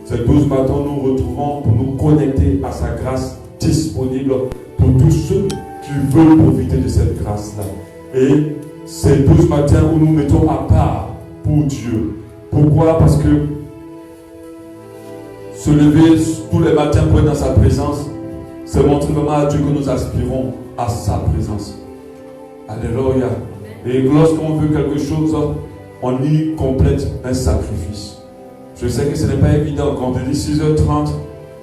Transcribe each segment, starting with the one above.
Ces 12 matins, nous nous retrouvons pour nous connecter à sa grâce disponible pour tous ceux qui veulent profiter de cette grâce-là. Et ces 12 matins où nous mettons à part pour Dieu. Pourquoi? Parce que se lever tous les matins pour être dans sa présence, c'est montrer vraiment à Dieu que nous aspirons à sa présence. Alléluia. Et lorsqu'on veut quelque chose, on y complète un sacrifice. Je sais que ce n'est pas évident. Quand on dit 6h30,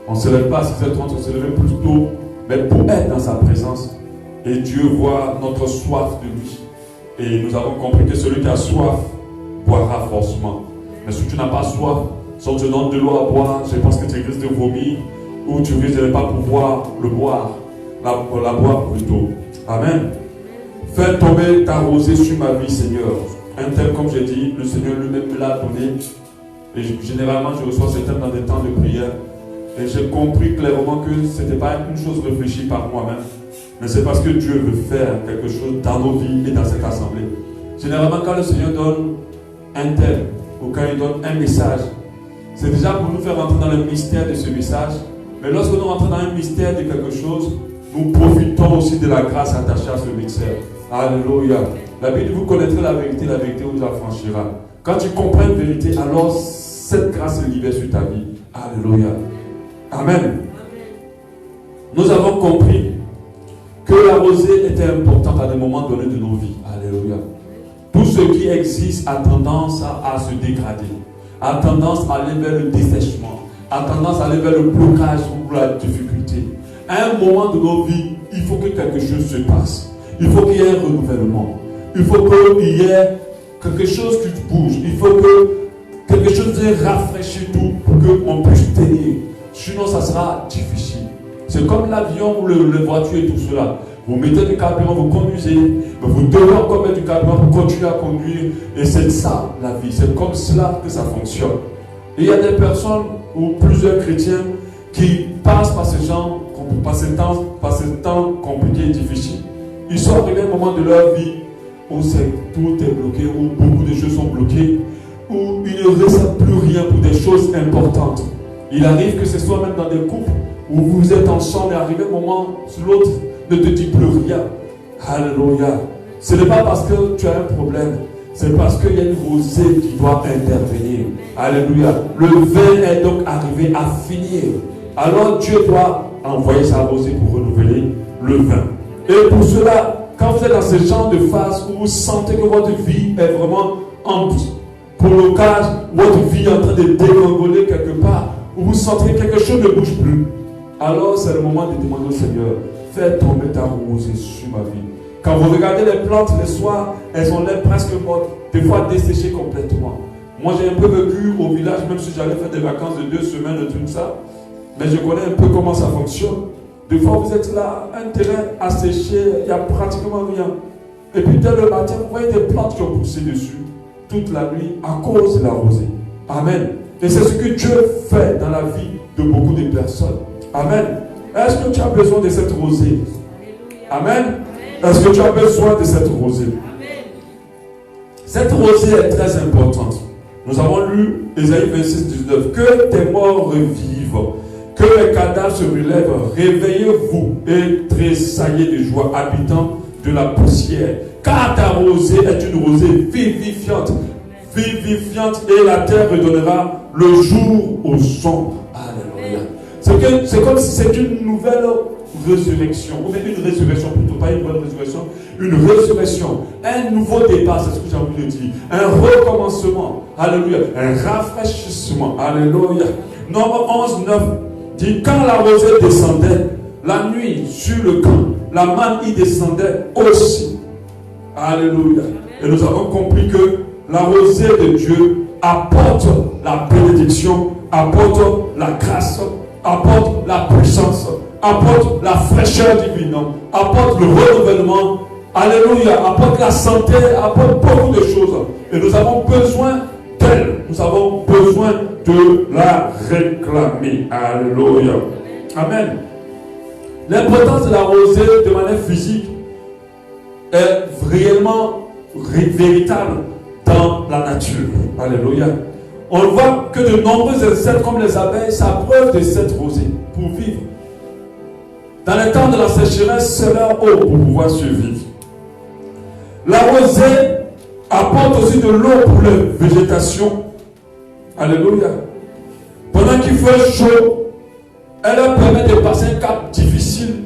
on ne se lève pas à 6h30, on se lève plus tôt, mais pour être dans sa présence. Et Dieu voit notre soif de lui. Et nous avons compris que celui qui a soif boira forcément. Mais si tu n'as pas soif, si on te donne de l'eau à boire, je pense que tu risques de vomir ou tu risques de ne pas pouvoir le boire. La boire plutôt. Amen. Fais tomber ta rosée sur ma vie, Seigneur. Un thème, comme j'ai dit, le Seigneur lui-même me l'a donné. Et généralement, je reçois ce thème dans des temps de prière. Et j'ai compris clairement que ce n'était pas une chose réfléchie par moi-même. Mais c'est parce que Dieu veut faire quelque chose dans nos vies et dans cette assemblée. Généralement, quand le Seigneur donne un thème ou quand il donne un message, c'est déjà pour nous faire rentrer dans le mystère de ce message. Mais lorsque nous rentrons dans un mystère de quelque chose, nous profitons aussi de la grâce attachée à ce mystère. Alléluia. La Bible dit, vous connaîtrez la vérité vous affranchira. Quand tu comprends une vérité, alors cette grâce est libérée sur ta vie. Alléluia. Amen. Nous avons compris que la rosée était importante à des moments donnés de nos vies. Alléluia. Tout ce qui existe a tendance à se dégrader, a tendance à aller vers le dessèchement, a tendance à aller vers le blocage ou la difficulté. À un moment de nos vies, il faut que quelque chose se passe. Il faut qu'il y ait un renouvellement. Il faut qu'il y ait quelque chose qui bouge. Il faut que quelque chose vienne rafraîchir tout pour qu'on puisse tenir. Sinon, ça sera difficile. C'est comme l'avion ou les voitures et tout cela. Vous mettez du carburant, vous conduisez, mais vous devez encore mettre du carburant pour continuer à conduire. Et c'est ça la vie. C'est comme cela que ça fonctionne. Et il y a des personnes ou plusieurs chrétiens qui passent par ce genre, par ce temps compliqué et difficile. Ils sont arrivés à un moment de leur vie où tout est bloqué, où beaucoup de choses sont bloquées, où ils ne ressentent plus rien pour des choses importantes. Il arrive que ce soit même dans des couples où vous êtes ensemble et arrivé un moment, l'autre ne te dit plus rien. Alléluia. Ce n'est pas parce que tu as un problème, c'est parce qu'il y a une rosée qui doit intervenir. Alléluia. Le vin est donc arrivé à finir. Alors Dieu doit envoyer sa rosée pour renouveler le vin. Et pour cela, quand vous êtes dans ce genre de phase où vous sentez que votre vie est vraiment en blocage, votre vie est en train de dégringoler quelque part, où vous sentez que quelque chose ne bouge plus, alors c'est le moment de demander au Seigneur, fais tomber ta rosée sur ma vie. Quand vous regardez les plantes le soir, elles ont l'air presque mortes, des fois desséchées complètement. Moi j'ai un peu vécu au village, même si j'allais faire des vacances de 2 semaines et tout ça, mais je connais un peu comment ça fonctionne. Des fois vous êtes là, un terrain asséché, il n'y a pratiquement rien. Et puis dès le matin, vous voyez des plantes qui ont poussé dessus toute la nuit à cause de la rosée. Amen. Et c'est ce que Dieu fait dans la vie de beaucoup de personnes. Amen. Est-ce que tu as besoin de cette rosée? Amen. Est-ce que tu as besoin de cette rosée? Cette rosée est très importante. Nous avons lu Ésaïe 26, 19. Que tes morts revivent, que les cadavres se relèvent. Réveillez-vous et tressaillez de joie, habitants de la poussière. Car ta rosée est une rosée vivifiante. Vivifiante, et la terre redonnera le jour au sombre. Alléluia. C'est comme si c'est une nouvelle résurrection, ou même une résurrection, plutôt pas une nouvelle résurrection, une résurrection, un nouveau départ, c'est ce que j'ai envie de dire, un recommencement, alléluia, un rafraîchissement, alléluia. Nombre 11, 9 dit, quand la rosée descendait, la nuit sur le camp, la manne y descendait aussi, alléluia. Et nous avons compris que la rosée de Dieu apporte la bénédiction, apporte la grâce, apporte la puissance, apporte la fraîcheur divine, apporte le renouvellement, alléluia, apporte la santé, apporte beaucoup de choses. Et nous avons besoin d'elle, nous avons besoin de la réclamer. Alléluia. Amen. L'importance de la rosée de manière physique est réellement véritable dans la nature. Alléluia. On voit que de nombreux insectes comme les abeilles s'abreuvent de cette rosée pour vivre. Dans les temps de la sécheresse, c'est leur eau pour pouvoir survivre. La rosée apporte aussi de l'eau pour la végétation. Alléluia. Pendant qu'il fait chaud, elle leur permet de passer un cap difficile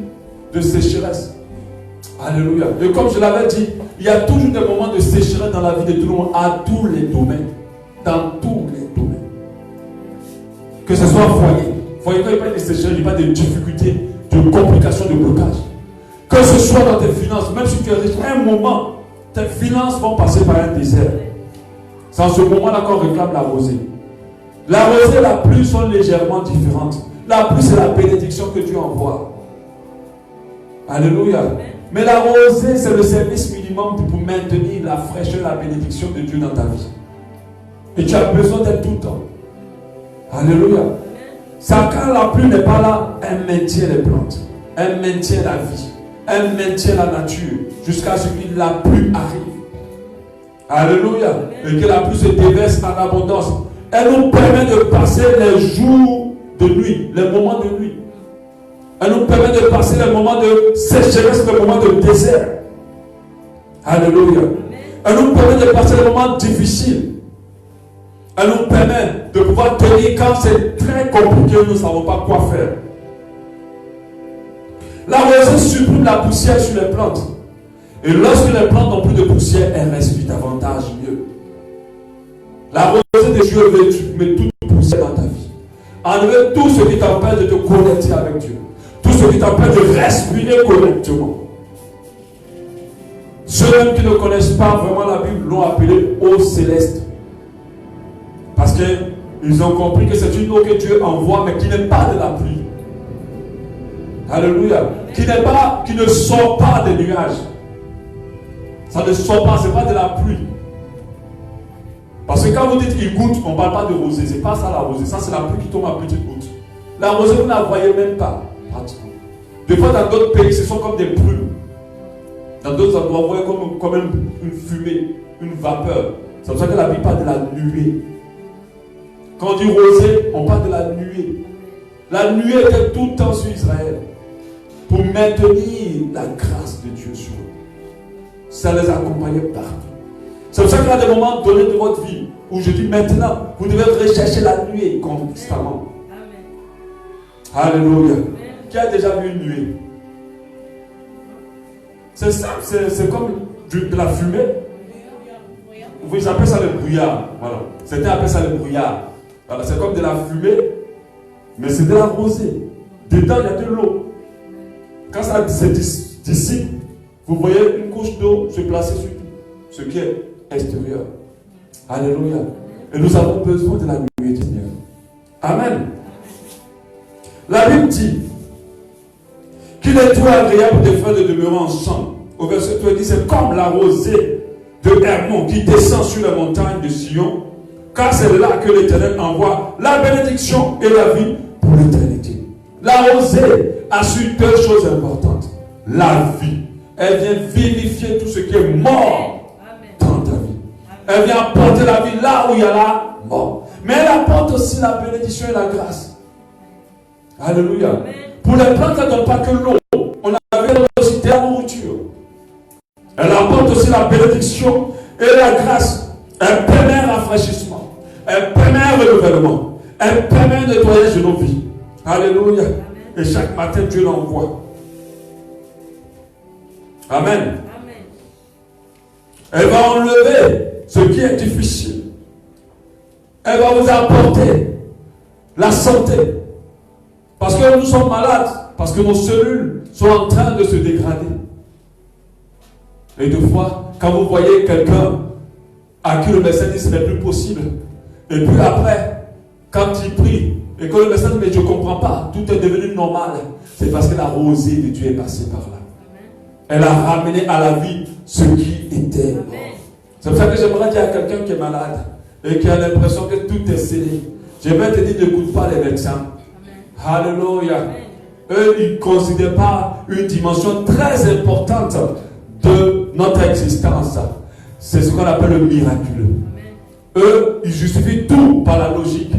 de sécheresse. Alléluia. Et comme je l'avais dit, il y a toujours des moments de sécheresse dans la vie de tout le monde, à tous les domaines. Dans tous les domaines. Que ce soit foyer. Foyer, quand il parle de sécheresse, il parle de difficultés, de complications, de blocages. Que ce soit dans tes finances, même si tu es riche, à un moment, tes finances vont passer par un désert. C'est en ce moment-là qu'on réclame la rosée. La rosée et la pluie sont légèrement différentes. La pluie, c'est la bénédiction que Dieu envoie. Alléluia. Mais la rosée, c'est le service minimum pour maintenir la fraîcheur, la bénédiction de Dieu dans ta vie. Et tu as besoin d'être tout le temps. Alléluia. Ça, quand la pluie n'est pas là, elle maintient les plantes. Elle maintient la vie. Elle maintient la nature. Jusqu'à ce que la pluie arrive. Alléluia. Et que la pluie se déverse en abondance. Elle nous permet de passer les jours de nuit, les moments de nuit. Elle nous permet de passer les moments de sécheresse, les moments de désert. Alléluia. Elle nous permet de passer les moments difficiles. Elle nous permet de pouvoir tenir quand c'est très compliqué, nous ne savons pas quoi faire. La rosée supprime la poussière sur les plantes. Et lorsque les plantes n'ont plus de poussière, elles respirent davantage mieux. La rosée de Dieu veut mettre toute poussière dans ta vie. Enlever tout ce qui t'empêche de te connecter avec Dieu. Tout ce qui t'empêche de respirer correctement. Ceux qui ne connaissent pas vraiment la Bible l'ont appelé eau céleste. Parce qu'ils ont compris que c'est une eau que Dieu envoie, mais qui n'est pas de la pluie. Alléluia. Qui ne sort pas des nuages. Ça ne sort pas, ce n'est pas de la pluie. Parce que quand vous dites qu'il goutte, on ne parle pas de rosée. Ce n'est pas ça la rosée. Ça, c'est la pluie qui tombe à petites gouttes. La rosée, vous ne la voyez même pas. Pratiquement. Des fois, dans d'autres pays, ce sont comme des brumes. Dans d'autres endroits, vous voyez comme une fumée, une vapeur. C'est pour ça que la Bible parle de la nuée. Quand on dit rosée, on parle de la nuée. La nuée était tout le temps sur Israël. Pour maintenir la grâce de Dieu sur eux. Ça les accompagnait partout. C'est pour ça qu'il y a des moments donnés de votre vie où je dis maintenant, vous devez rechercher la nuée constamment. Amen. Alléluia. Amen. Qui a déjà vu une nuée? C'est simple, c'est comme de la fumée. Vous appelez ça le brouillard. Voilà. Certains appellent ça le brouillard. Voilà. C'est comme de la fumée, mais c'est de la rosée. Dedans, il y a de l'eau. Quand ça se dissipe, vous voyez une couche d'eau se placer sur ce qui est extérieur. Alléluia. Et nous avons besoin de la nuée du Seigneur. Amen. La Bible dit qu'il est tout agréable des frères de demeurer ensemble. Au verset 3, il dit c'est comme la rosée de Hermon qui descend sur les montagnes de Sion, car c'est là que l'Éternel envoie la bénédiction et la vie pour l'éternité. La rosée assure deux choses importantes. La vie. Elle vient vivifier tout ce qui est mort dans ta vie. Elle vient apporter la vie là où il y a la mort. Mais elle apporte aussi la bénédiction et la grâce. Alléluia. Amen. Pour les plantes, elle ne donne pas que l'eau. On avait aussi de la nourriture. Elle apporte aussi la bénédiction et la grâce. Elle permet un rafraîchissement. Elle permet un renouvellement. Elle permet un nettoyage de nos vies. Alléluia. Amen. Et chaque matin, Dieu l'envoie. Amen. Amen. Elle va enlever ce qui est difficile. Elle va vous apporter la santé. Parce que nous sommes malades. Parce que nos cellules sont en train de se dégrader. Et deux fois, quand vous voyez quelqu'un à qui le médecin dit que ce n'est plus possible, et puis après, quand il prie, et que le médecin dit mais je ne comprends pas, tout est devenu normal, c'est parce que la rosée de Dieu est passée par là. Elle a ramené à la vie ce qui était mort. C'est pour ça que j'aimerais dire à quelqu'un qui est malade et qui a l'impression que tout est scellé. J'aimerais te dire, n'écoute pas les médecins. Amen. Alléluia. Eux, ils ne considèrent pas une dimension très importante de notre existence. C'est ce qu'on appelle le miraculeux. Eux, ils justifient tout par la logique.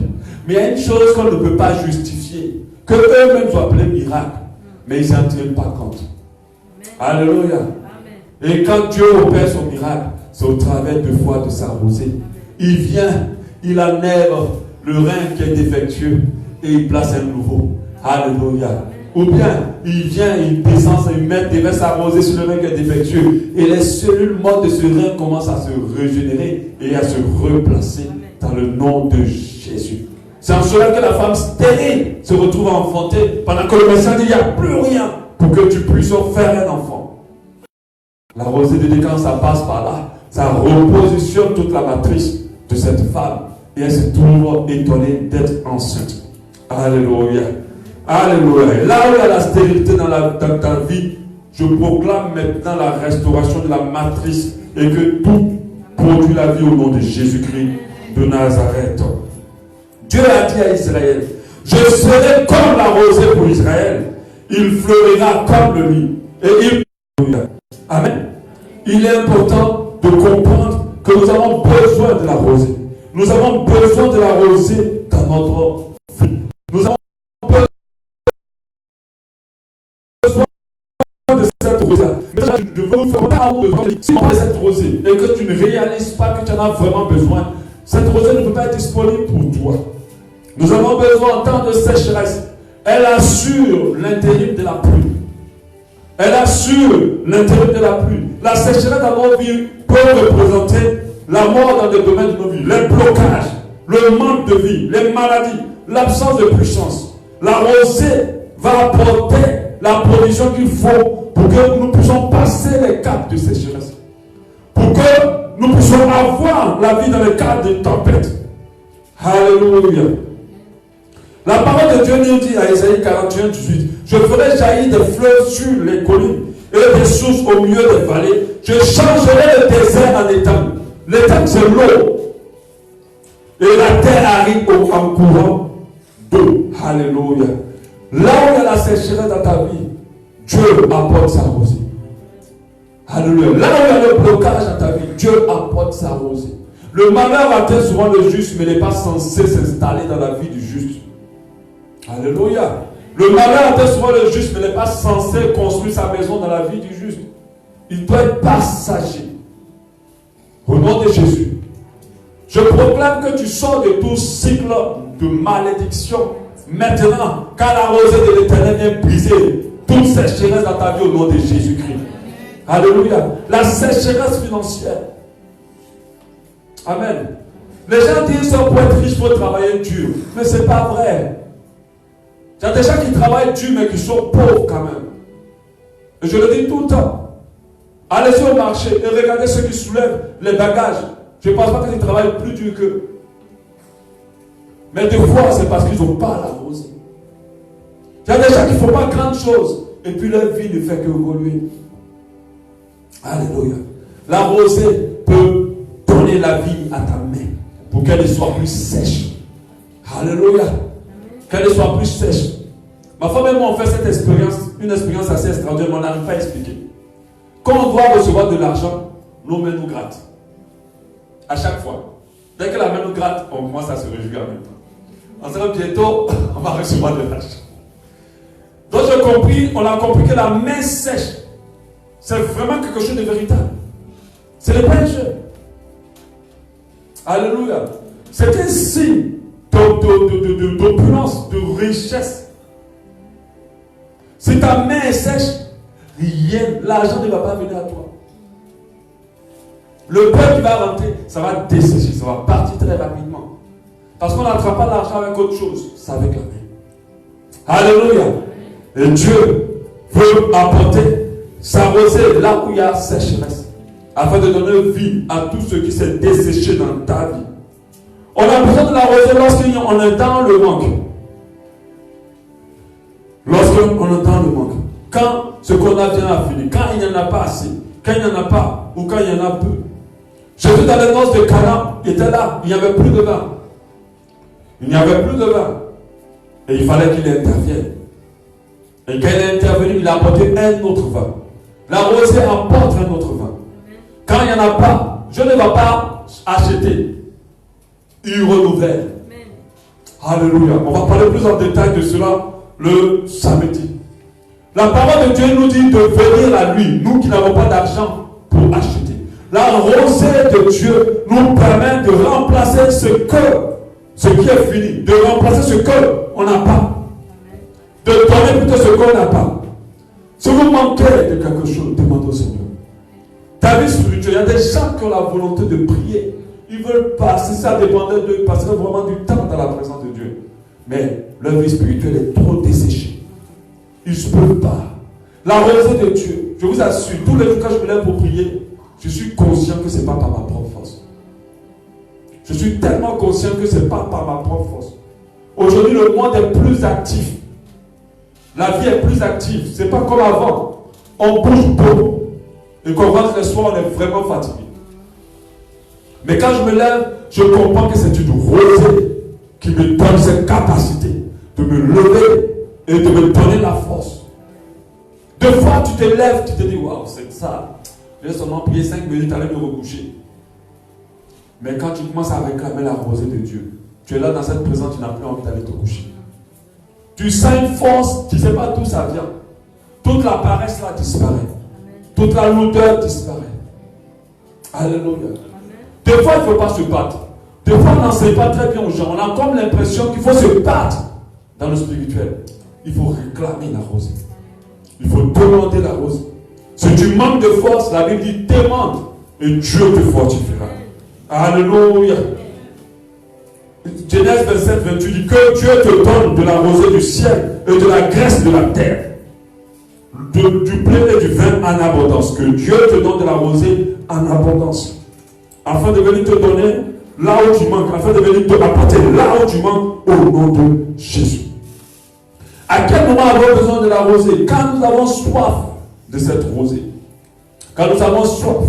Mais il y a une chose qu'on ne peut pas justifier, que eux-mêmes ont appelé miracle, mais ils n'en tiennent pas compte. Amen. Alléluia. Amen. Et quand Dieu opère son miracle, c'est au travers de foi de sa rosée. Il vient, il enlève le rein qui est défectueux et il place un nouveau. Alléluia. Ou bien, il vient, il descend, il met des verres arrosés sur le rein qui est défectueux. Et les cellules mortes de ce rein commencent à se régénérer et à se replacer dans le nom de Jésus. C'est en cela que la femme stérile se retrouve enfantée pendant que le médecin dit il n'y a plus rien pour que tu puisses faire un enfant. La rosée de Dieu, quand ça passe par là, ça repositionne toute la matrice de cette femme et elle se trouve étonnée d'être enceinte. Alléluia. Alléluia. Et là où il y a la stérilité dans ta vie, je proclame maintenant la restauration de la matrice et que tout produit la vie au nom de Jésus-Christ de Nazareth. Dieu a dit à Israël, je serai comme la rosée pour Israël. Il fleurira comme le lit. Et il... Amen. Il est important de comprendre que nous avons besoin de la rosée. Nous avons besoin de la rosée dans notre vie. Nous avons besoin de cette rosée. Mais je veux vous faire besoin de cette rosée et que tu ne réalises pas que tu en as vraiment besoin. Cette rosée ne peut pas être disponible pour toi. Nous avons besoin en temps de sécheresse. Elle assure l'intérim de la pluie. Elle assure l'intérim de la pluie. La sécheresse dans nos vies peut représenter la mort dans des domaines de nos vies, les blocages, le manque de vie, les maladies, l'absence de puissance. La rosée va apporter la provision qu'il faut pour que nous puissions passer les caps de sécheresse. Pour que nous puissions avoir la vie dans les cas de tempête. Alléluia. La parole de Dieu nous dit à Isaïe 41, 18, je ferai jaillir des fleuves sur les collines et des sources au milieu des vallées. Je changerai le désert en étang. L'étang, c'est l'eau. Et la terre arrive en courant d'eau. Alléluia. Là où il y a la sécheresse dans ta vie, Dieu apporte sa rosée. Alléluia. Là où il y a le blocage dans ta vie, Dieu apporte sa rosée. Le malheur atteint souvent le juste, mais n'est pas censé s'installer dans la vie du juste. Alléluia. Le malheur atteint souvent le juste, mais n'est pas censé construire sa maison dans la vie du juste. Il doit être passager. Au nom de Jésus, je proclame que tu sors de tout cycle de malédiction. Maintenant, quand la rosée de l'Éternel vient briser toute sécheresse dans ta vie au nom de Jésus-Christ. Alléluia. La sécheresse financière. Amen. Les gens disent que pour être riche, il faut travailler dur. Mais ce n'est pas vrai. Il y a des gens qui travaillent dur, mais qui sont pauvres quand même. Et je le dis tout le temps. Allez au marché et regardez ceux qui soulèvent les bagages. Je ne pense pas qu'ils travaillent plus dur qu'eux. Mais des fois, c'est parce qu'ils n'ont pas la rosée. Il y a des gens qui ne font pas grande chose. Et puis leur vie ne fait qu'évoluer. Alléluia. La rosée peut donner la vie à ta main pour qu'elle soit plus sèche. Alléluia. Qu'elle soit plus sèche. Ma femme et moi, on fait cette expérience, une expérience assez extraordinaire, mais on n'arrive pas à expliquer. Quand on doit recevoir de l'argent, nos mains nous grattent. À chaque fois. Dès que la main nous gratte, on commence à se réjouir en même temps. On se dit bientôt, on va recevoir de l'argent. Donc on a compris que la main sèche, c'est vraiment quelque chose de véritable. Ce n'est pas un jeu. Alléluia. C'est un signe d'opulence, de richesse. Si ta main est sèche, rien, l'argent ne va pas venir à toi. Le peuple qui va rentrer, ça va dessécher, ça va partir très rapidement. Parce qu'on n'attrape pas l'argent avec autre chose, c'est avec la main. Alléluia. Et Dieu veut apporter sa rosée là où il y a sécheresse, afin de donner vie à tout ce qui s'est desséché dans ta vie. On a besoin de la rosée lorsqu'on est dans le manque. Lorsqu'on est dans le manque. Quand ce qu'on a vient à finir, quand il n'y en a pas assez, quand il n'y en a pas, ou quand il y en a peu. Jésus dans les noces de Cana, il était là, il n'y avait plus de vin. Il n'y avait plus de vin. Et il fallait qu'il intervienne. Et quand il est intervenu, il a apporté un autre vin. La rosée apporte un autre vin. Quand il n'y en a pas, je ne vais pas acheter. il renouvelle. Alléluia. On va parler plus en détail de cela le samedi. La parole de Dieu nous dit de venir à lui, nous qui n'avons pas d'argent pour acheter. La rosée de Dieu nous permet de remplacer ce qui est fini, de remplacer ce qu'on n'a pas, de donner plutôt ce qu'on n'a pas. Si vous manquez de quelque chose, demandez au Seigneur. Ta vie spirituelle, il y a des gens qui ont la volonté de prier. Ils veulent passer, ça dépendait d'eux, ils passeraient vraiment du temps dans la présence de Dieu. Mais leur vie spirituelle est trop desséchée. Ils ne se peuvent pas. La rosée de Dieu, je vous assure, tous les jours quand je me lève pour prier, je suis conscient que ce n'est pas par ma propre force. Je suis tellement conscient que ce n'est pas par ma propre force. Aujourd'hui, le monde est plus actif. La vie est plus active. Ce n'est pas comme avant. On bouge beaucoup. Et quand on rentre le soir, on est vraiment fatigué. Mais quand je me lève, je comprends que c'est une rosée qui me donne cette capacité de me lever et de me donner la force. Deux fois, tu te lèves, tu te dis, waouh, c'est ça. J'ai seulement prié 5 minutes, aller me recoucher. Mais quand tu commences à réclamer la rosée de Dieu, tu es là dans cette présence, tu n'as plus envie d'aller te coucher. Tu sens une force, tu ne sais pas d'où ça vient. Toute la paresse là disparaît. Toute la lourdeur disparaît. Alléluia. Des fois, il ne faut pas se battre. Des fois, on n'enseigne pas très bien aux gens. On a comme l'impression qu'il faut se battre dans le spirituel. Il faut réclamer la rosée. Il faut demander la rosée. Si tu manques de force, la Bible dit demande et Dieu te fortifiera. Alléluia. Genèse 27, 28 dit que Dieu te donne de la rosée du ciel et de la graisse de la terre, du blé et du vin en abondance. Que Dieu te donne de la rosée en abondance, afin de venir te donner là où tu manques, afin de venir te apporter là où tu manques, au nom de Jésus. À quel moment avons-nous besoin de la rosée? Quand nous avons soif de cette rosée. Quand nous avons soif.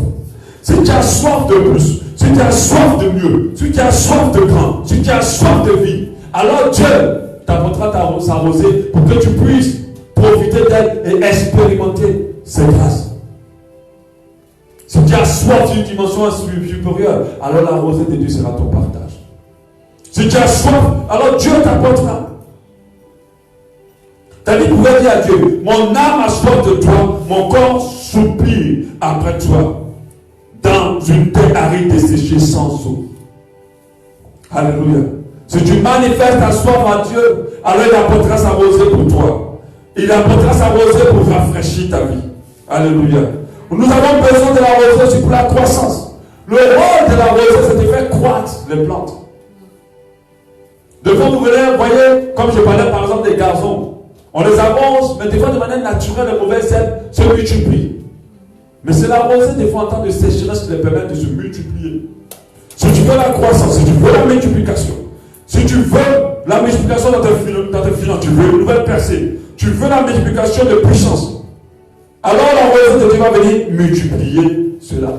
Si tu as soif de plus, si tu as soif de mieux, si tu as soif de grand, si tu as soif de vie, alors Dieu t'apportera sa rosée pour que tu puisses profiter d'elle et expérimenter ses grâces. Si tu as soif d'une dimension supérieure, alors la rosée de Dieu sera ton partage. Si tu as soif, alors Dieu t'apportera. David pouvait dire à Dieu, mon âme a soif de toi, mon corps soupire après toi, dans une terre aride desséchée sans eau. Alléluia. Si tu manifestes ta soif à Dieu, alors il apportera sa rosée pour toi. Il apportera sa rosée pour rafraîchir ta vie. Alléluia. Nous avons besoin de la rosée, c'est pour la croissance. Le rôle de la rosée, c'est de faire croître les plantes. De fois, vous voyez, comme je parlais par exemple des gazons, on les avance, mais des fois de manière naturelle, les mauvaises herbes se multiplient. Mais c'est la rosée, des fois en temps de sécheresse, qui les permet de se multiplier. Si tu veux la croissance, si tu veux la multiplication, si tu veux la multiplication dans tes finances, tu veux une nouvelle percée, tu veux la multiplication de puissance, alors la rosée de Dieu va venir multiplier cela.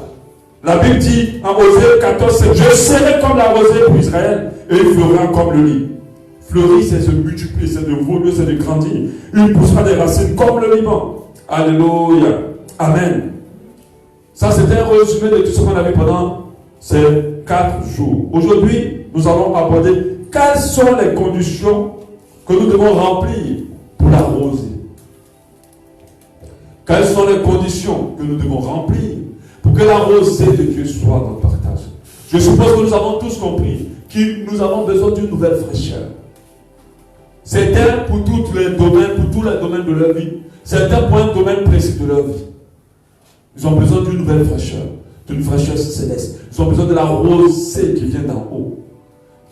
La Bible dit en Osée 14, je serai comme la rosée pour Israël et il fleurira comme le lit. Fleurir, c'est se multiplier, c'est de voler, c'est de grandir. Il poussera des racines comme le Liban. Alléluia. Amen. Ça, c'était un résumé de tout ce qu'on a vu pendant ces 4 jours. Aujourd'hui, nous allons aborder quelles sont les conditions que nous devons remplir pour la rosée. Quelles sont les conditions que nous devons remplir pour que la rosée de Dieu soit notre partage. Je suppose que nous avons tous compris que nous avons besoin d'une nouvelle fraîcheur. Certains pour tous les domaines de leur vie. Certains pour un domaine précis de leur vie. Ils ont besoin d'une nouvelle fraîcheur, d'une fraîcheur céleste. Ils ont besoin de la rosée qui vient d'en haut.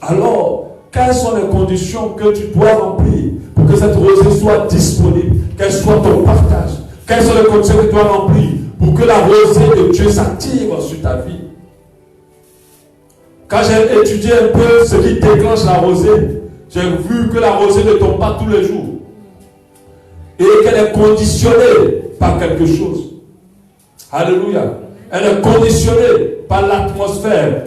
Alors, quelles sont les conditions que tu dois remplir pour que cette rosée soit disponible, qu'elle soit ton partage? Quelles sont les conditions que tu dois remplir pour que la rosée de Dieu s'active sur ta vie? Quand j'ai étudié un peu ce qui déclenche la rosée, j'ai vu que la rosée ne tombe pas tous les jours. Et qu'elle est conditionnée par quelque chose. Alléluia. Elle est conditionnée par l'atmosphère.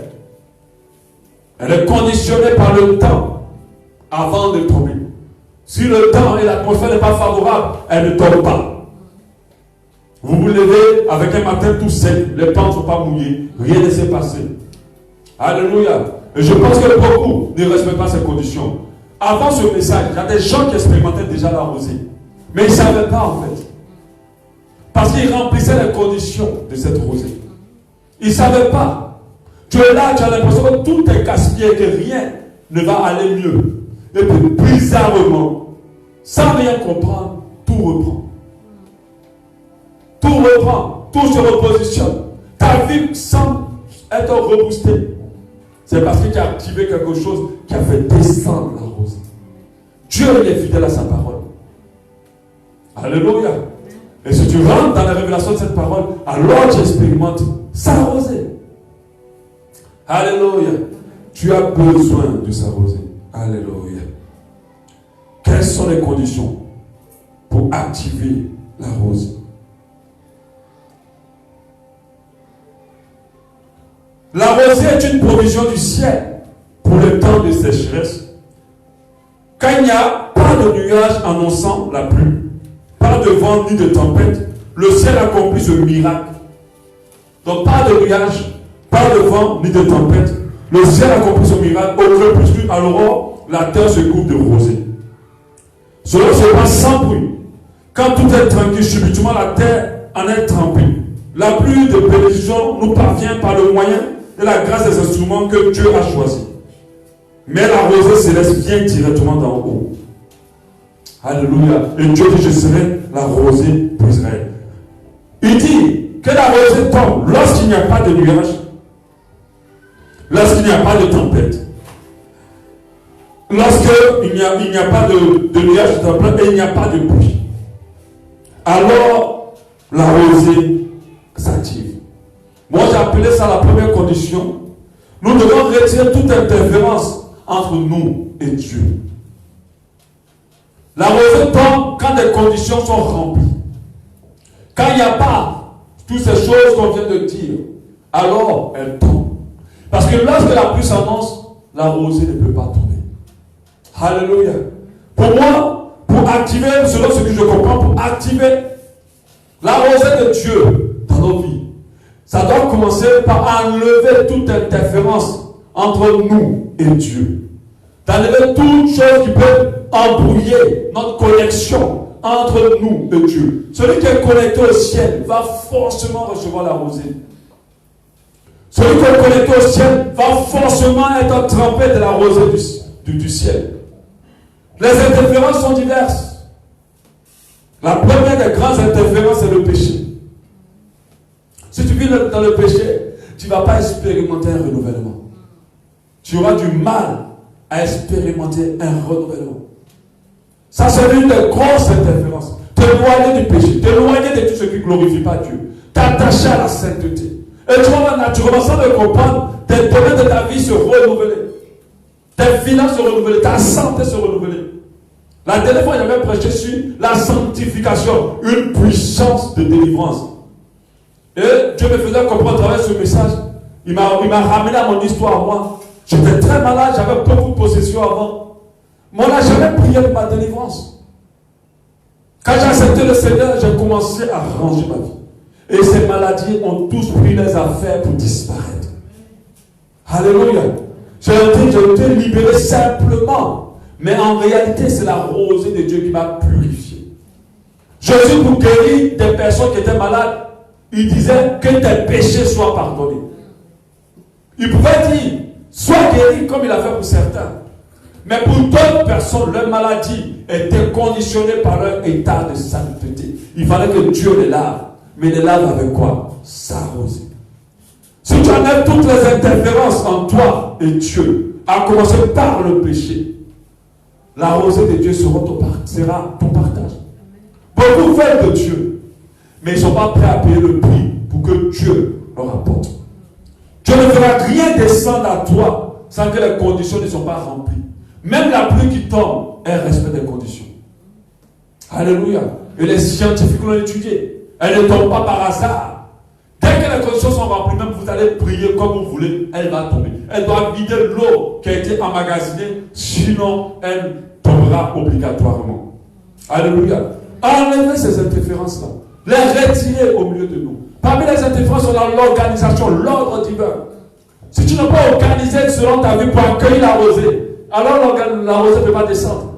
Elle est conditionnée par le temps avant de tomber. Si le temps et l'atmosphère n'est pas favorable, elle ne tombe pas. Vous vous levez avec un matin tout sec, les pans ne sont pas mouillés, rien ne s'est passé. Alléluia. Et je pense que beaucoup ne respectent pas ces conditions. Avant ce message, il y a des gens qui expérimentaient déjà la rosée. Mais ils ne savaient pas en fait. Parce qu'ils remplissaient les conditions de cette rosée. Ils ne savaient pas. Tu es là, tu as l'impression que tout est gaspillé, que rien ne va aller mieux. Et puis bizarrement, sans rien comprendre, tout reprend. Tout reprend, tout se repositionne. Ta vie semble être reboostée. C'est parce que tu as activé quelque chose qui a fait descendre la rosée. Dieu il est fidèle à sa parole. Alléluia. Et si tu rentres dans la révélation de cette parole, alors tu expérimentes sa rosée. Alléluia. Tu as besoin de sa rosée. Alléluia. Quelles sont les conditions pour activer la rosée? La rosée est une provision du ciel pour le temps de sécheresse. Quand il n'y a pas de nuages annonçant la pluie, pas de vent ni de tempête, le ciel accomplit ce miracle. Donc pas de nuages, pas de vent ni de tempête, le ciel accomplit ce miracle. Au crépuscule, à l'aurore, la terre se couvre de rosée. Cela se passe sans bruit. Quand tout est tranquille, subitement la terre en est trempée. La pluie de bénédiction nous parvient par le moyen de la grâce des instruments que Dieu a choisis. Mais la rosée céleste vient directement d'en haut. Alléluia. Et Dieu dit, je serai la rosée pour Israël. Il dit que la rosée tombe lorsqu'il n'y a pas de nuages, lorsqu'il n'y a pas de tempête, lorsqu'il n'y a pas de nuages, de tempête et il n'y a pas de pluie. Alors, la rosée s'active. Moi, j'ai appelé ça la première condition. Nous devons retirer toute interférence entre nous et Dieu. La rosée tombe quand des conditions sont remplies. Quand il n'y a pas toutes ces choses qu'on vient de dire, alors elle tombe. Parce que lorsque la pluie s'annonce, la rosée ne peut pas tomber. Alléluia. Pour moi, pour activer, selon ce que je comprends, pour activer la rosée de Dieu dans nos vies, ça doit commencer par enlever toute interférence entre nous et Dieu. D'enlever toute chose qui peut embrouiller notre connexion entre nous et Dieu. Celui qui est connecté au ciel va forcément recevoir la rosée. Celui qui est connecté au ciel va forcément être trempé de la rosée du ciel. Les interférences sont diverses. La première des grandes interférences, c'est le péché. Si tu vis dans le péché, tu ne vas pas expérimenter un renouvellement. Tu auras du mal à expérimenter un renouvellement. Ça, c'est l'une des grosses interférences. T'éloigner du péché, t'éloigner de tout ce qui ne glorifie pas Dieu, t'attacher à la sainteté. Et tu vas naturellement, sans le comprendre, tes domaines de ta vie se renouveler. Tes finances se renouveler, ta santé se renouveler. La dernière fois, j'avais prêché sur la sanctification, une puissance de délivrance. Et Dieu me faisait comprendre à travers ce message. Il m'a ramené à mon histoire, moi. J'étais très malade, j'avais beaucoup de possessions avant. Mais on n'a jamais prié de ma délivrance. Quand j'ai accepté le Seigneur, j'ai commencé à ranger ma vie. Et ces maladies ont tous pris les affaires pour disparaître. Alléluia. J'ai été libéré simplement. Mais en réalité, c'est la rosée de Dieu qui m'a purifié. Jésus, pour guérir des personnes qui étaient malades, il disait que tes péchés soient pardonnés. Il pouvait dire, sois guéri comme il a fait pour certains. Mais pour d'autres personnes, leur maladie était conditionnée par leur état de sainteté. Il fallait que Dieu les lave. Mais les lave avec quoi? Sa rosée. Si tu enlèves toutes les interférences en toi et Dieu, à commencer par le péché, la rosée de Dieu sera ton partage. Beaucoup veulent de Dieu, mais ils ne sont pas prêts à payer le prix pour que Dieu leur apporte. Dieu ne fera rien descendre à toi sans que les conditions ne soient pas remplies. Même la pluie qui tombe, elle respecte les conditions. Alléluia. Et les scientifiques l'ont étudié. Elle ne tombe pas par hasard. Dès que les conditions sont remplies, même vous allez prier comme vous voulez, elle va tomber. Elle doit vider l'eau qui a été emmagasinée, sinon elle tombera obligatoirement. Alléluia. Enlevez ces interférences-là. Les retirer au milieu de nous. Parmi les interférences, on a l'organisation, l'ordre divin. Si tu n'es pas organisé selon ta vie pour accueillir la rosée, alors la rosée ne peut pas descendre.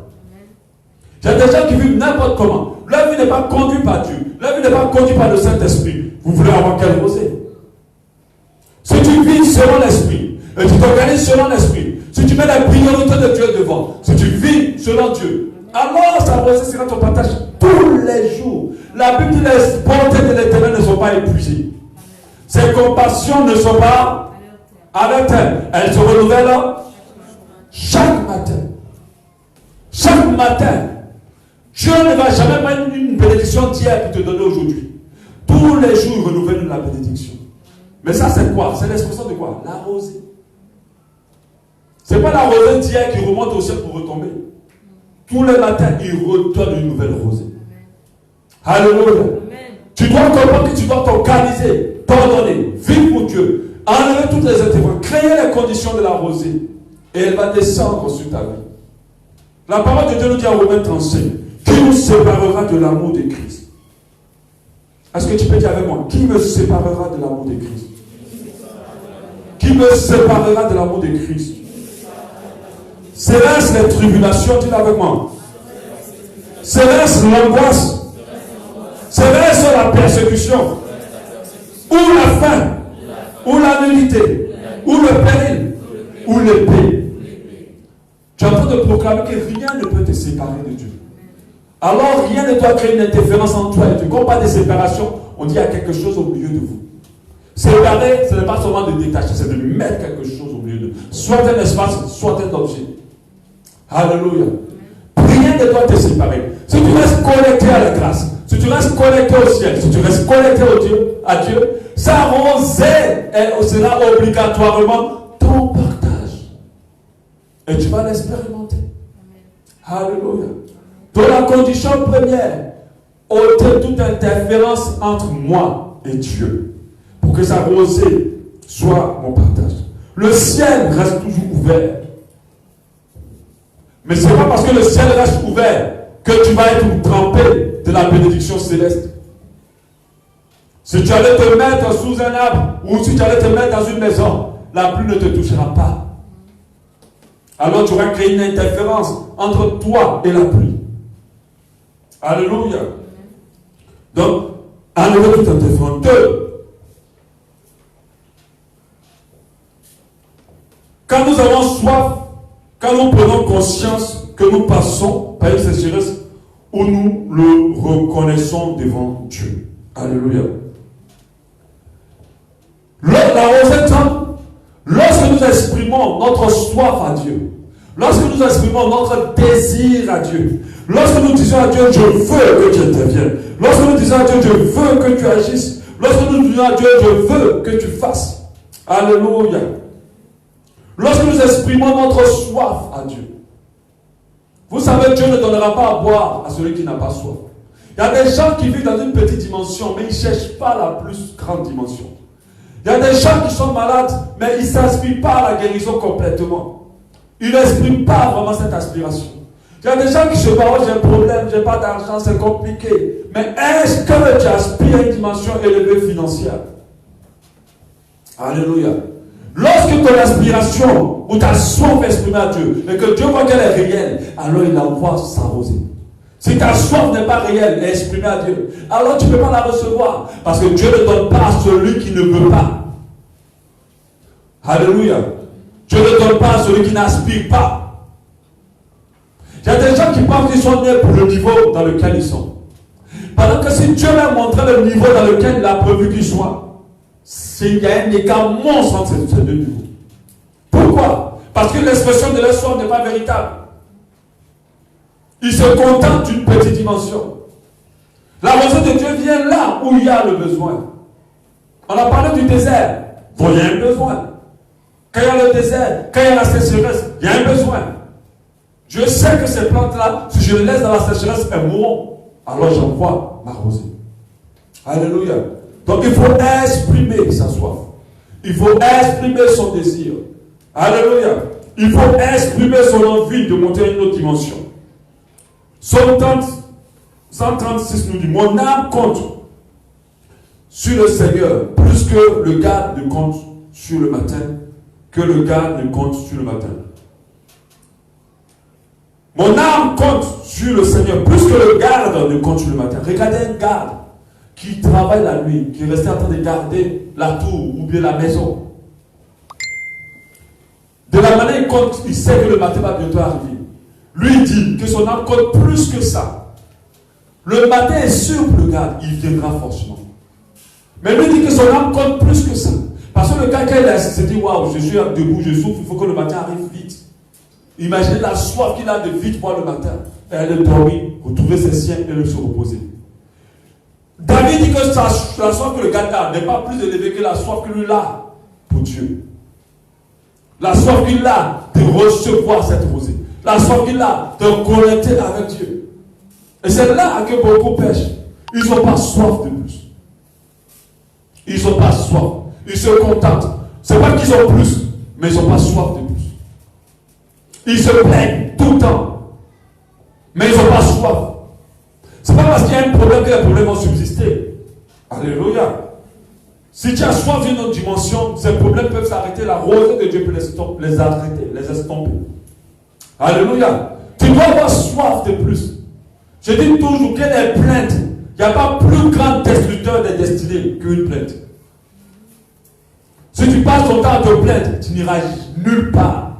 Il y a des gens qui vivent n'importe comment. Leur vie n'est pas conduite par Dieu. Leur vie n'est pas conduite par le Saint-Esprit. Vous voulez avoir quelle rosée? Si tu vis selon l'Esprit, et tu t'organises selon l'Esprit, si tu mets la priorité de Dieu devant, si tu vis selon Dieu, alors sa rosée sera ton partage tous les jours. La Bible dit que les bontés de l'Éternel ne sont pas épuisées. Ses compassions ne sont pas à leur terme. Elles se renouvellent chaque matin. Chaque matin. Dieu ne va jamais prendre une bénédiction d'hier pour te donner aujourd'hui. Tous les jours, il renouvelle la bénédiction. Mais ça, c'est quoi? C'est l'expression de quoi? La rosée. Ce n'est pas la rosée d'hier qui remonte au ciel pour retomber. Tous les matins, il redonne une nouvelle rosée. Alléluia. Tu dois comprendre que tu dois t'organiser, t'ordonner, vivre pour Dieu, enlever toutes les interventions, créer les conditions de la rosée. Et elle va descendre sur ta vie. La parole de Dieu nous dit en Romains 35, qui nous séparera de l'amour de Christ? Est-ce que tu peux dire avec moi, qui me séparera de l'amour de Christ? Qui me séparera de l'amour de Christ? Serait-ce les tribulations? Dis-le avec moi. Serait-ce l'angoisse? Serait-ce la persécution? Ou la faim? Ou la nullité? Ou le péril? Ou l'épée? Tu es en train de proclamer que rien ne peut te séparer de Dieu. Alors rien ne doit créer une interférence entre toi et Dieu. Quand on parle de séparation, on dit qu'il y a quelque chose au milieu de vous. Séparer, ce n'est pas seulement de détacher, c'est de mettre quelque chose au milieu de vous. Soit un espace, soit un objet. Alléluia. Rien ne doit te séparer. Si tu restes connecté à la grâce, si tu restes connecté au ciel, si tu restes connecté à Dieu, sa rosée sera obligatoirement ton partage. Et tu vas l'expérimenter. Alléluia. Dans la condition première, ôter toute interférence entre moi et Dieu, pour que sa rosée soit mon partage. Le ciel reste toujours ouvert. Mais ce n'est pas parce que le ciel reste ouvert que tu vas être trempé de la bénédiction céleste. Si tu allais te mettre sous un arbre ou si tu allais te mettre dans une maison, la pluie ne te touchera pas. Alors tu auras créé une interférence entre toi et la pluie. Alléluia. Donc, enlevez toute interférence. 2. Quand nous avons soif, quand nous prenons conscience que nous passons par une sécheresse où nous le reconnaissons devant Dieu. Alléluia. La rosée tombe lorsque nous exprimons notre soif à Dieu, lorsque nous exprimons notre désir à Dieu, lorsque nous disons à Dieu, je veux que tu interviennes, lorsque nous disons à Dieu, je veux que tu agisses, lorsque nous disons à Dieu, je veux que tu fasses. Alléluia. Lorsque nous exprimons notre soif à Dieu. Vous savez, Dieu ne donnera pas à boire à celui qui n'a pas soif. Il y a des gens qui vivent dans une petite dimension, mais ils ne cherchent pas la plus grande dimension. Il y a des gens qui sont malades, mais ils ne s'aspirent pas à la guérison complètement. Ils n'expriment pas vraiment cette aspiration. Il y a des gens qui se disent, oh, j'ai un problème, je n'ai pas d'argent, c'est compliqué. Mais est-ce que tu aspires à une dimension élevée financière? Alléluia. Lorsque ton aspiration ou ta soif exprimée à Dieu et que Dieu voit qu'elle est réelle, alors il envoie sa rosée. Si ta soif n'est pas réelle et exprimée à Dieu, alors tu ne peux pas la recevoir. Parce que Dieu ne donne pas à celui qui ne veut pas. Alléluia. Dieu ne donne pas à celui qui n'aspire pas. Il y a des gens qui pensent qu'ils sont nés pour le niveau dans lequel ils sont. Pendant que si Dieu leur montrait le niveau dans lequel il a prévu qu'ils soient, il y a un écart monstre entre ces deux niveaux. Pourquoi? Parce que l'expression de leur soif n'est pas véritable. Ils se contentent d'une petite dimension. La rosée de Dieu vient là où il y a le besoin. On a parlé du désert. Bon, il y a un besoin. Quand il y a le désert, quand il y a la sécheresse, il y a un besoin. Dieu sait que ces plantes-là, si je les laisse dans la sécheresse, elles mourront. Alors j'envoie ma rosée. Alléluia. Donc il faut exprimer sa soif. Il faut exprimer son désir. Alléluia. Il faut exprimer son envie de monter à une autre dimension. Psaume 136 nous dit, mon âme compte sur le Seigneur plus que le gars ne compte sur le matin que le garde ne compte sur le matin. Mon âme compte sur le Seigneur plus que le garde ne compte sur le matin. Regardez un garde qui travaille la nuit, qui est resté en train de garder la tour ou bien la maison. De la manière il compte, il sait que le matin va bientôt arriver. Lui dit que son âme compte plus que ça. Le matin est sûr pour le garde, il viendra forcément. Mais lui dit que son âme compte plus que ça. Parce que le gars, quand il s'est dit, waouh, je suis debout, je souffre, il faut que le matin arrive vite. Imaginez la soif qu'il a de vite voir le matin. Et aller dormir, retrouver ses siens et se reposer. David dit que la soif que le gars a n'est pas plus élevée que la soif que lui a pour Dieu. La soif qu'il a de recevoir cette rosée. La soif qu'il a de connecter avec Dieu. Et c'est là que beaucoup pêchent. Ils n'ont pas soif de plus. Ils n'ont pas soif. Ils se contentent. C'est pas qu'ils ont plus, mais ils n'ont pas soif de plus. Ils se plaignent tout le temps, mais ils n'ont pas soif. C'est pas parce qu'il y a un problème que les problèmes vont subsister. Alléluia. Si tu as soif d'une autre dimension, ces problèmes peuvent s'arrêter. La rosée de Dieu peut les arrêter, les estomper. Alléluia. Tu dois avoir soif de plus. Je dis toujours qu'il y a des plaintes. Il n'y a pas plus grand destructeur des destinées qu'une plainte. Si tu passes ton temps à te plaindre, tu n'iras nulle part.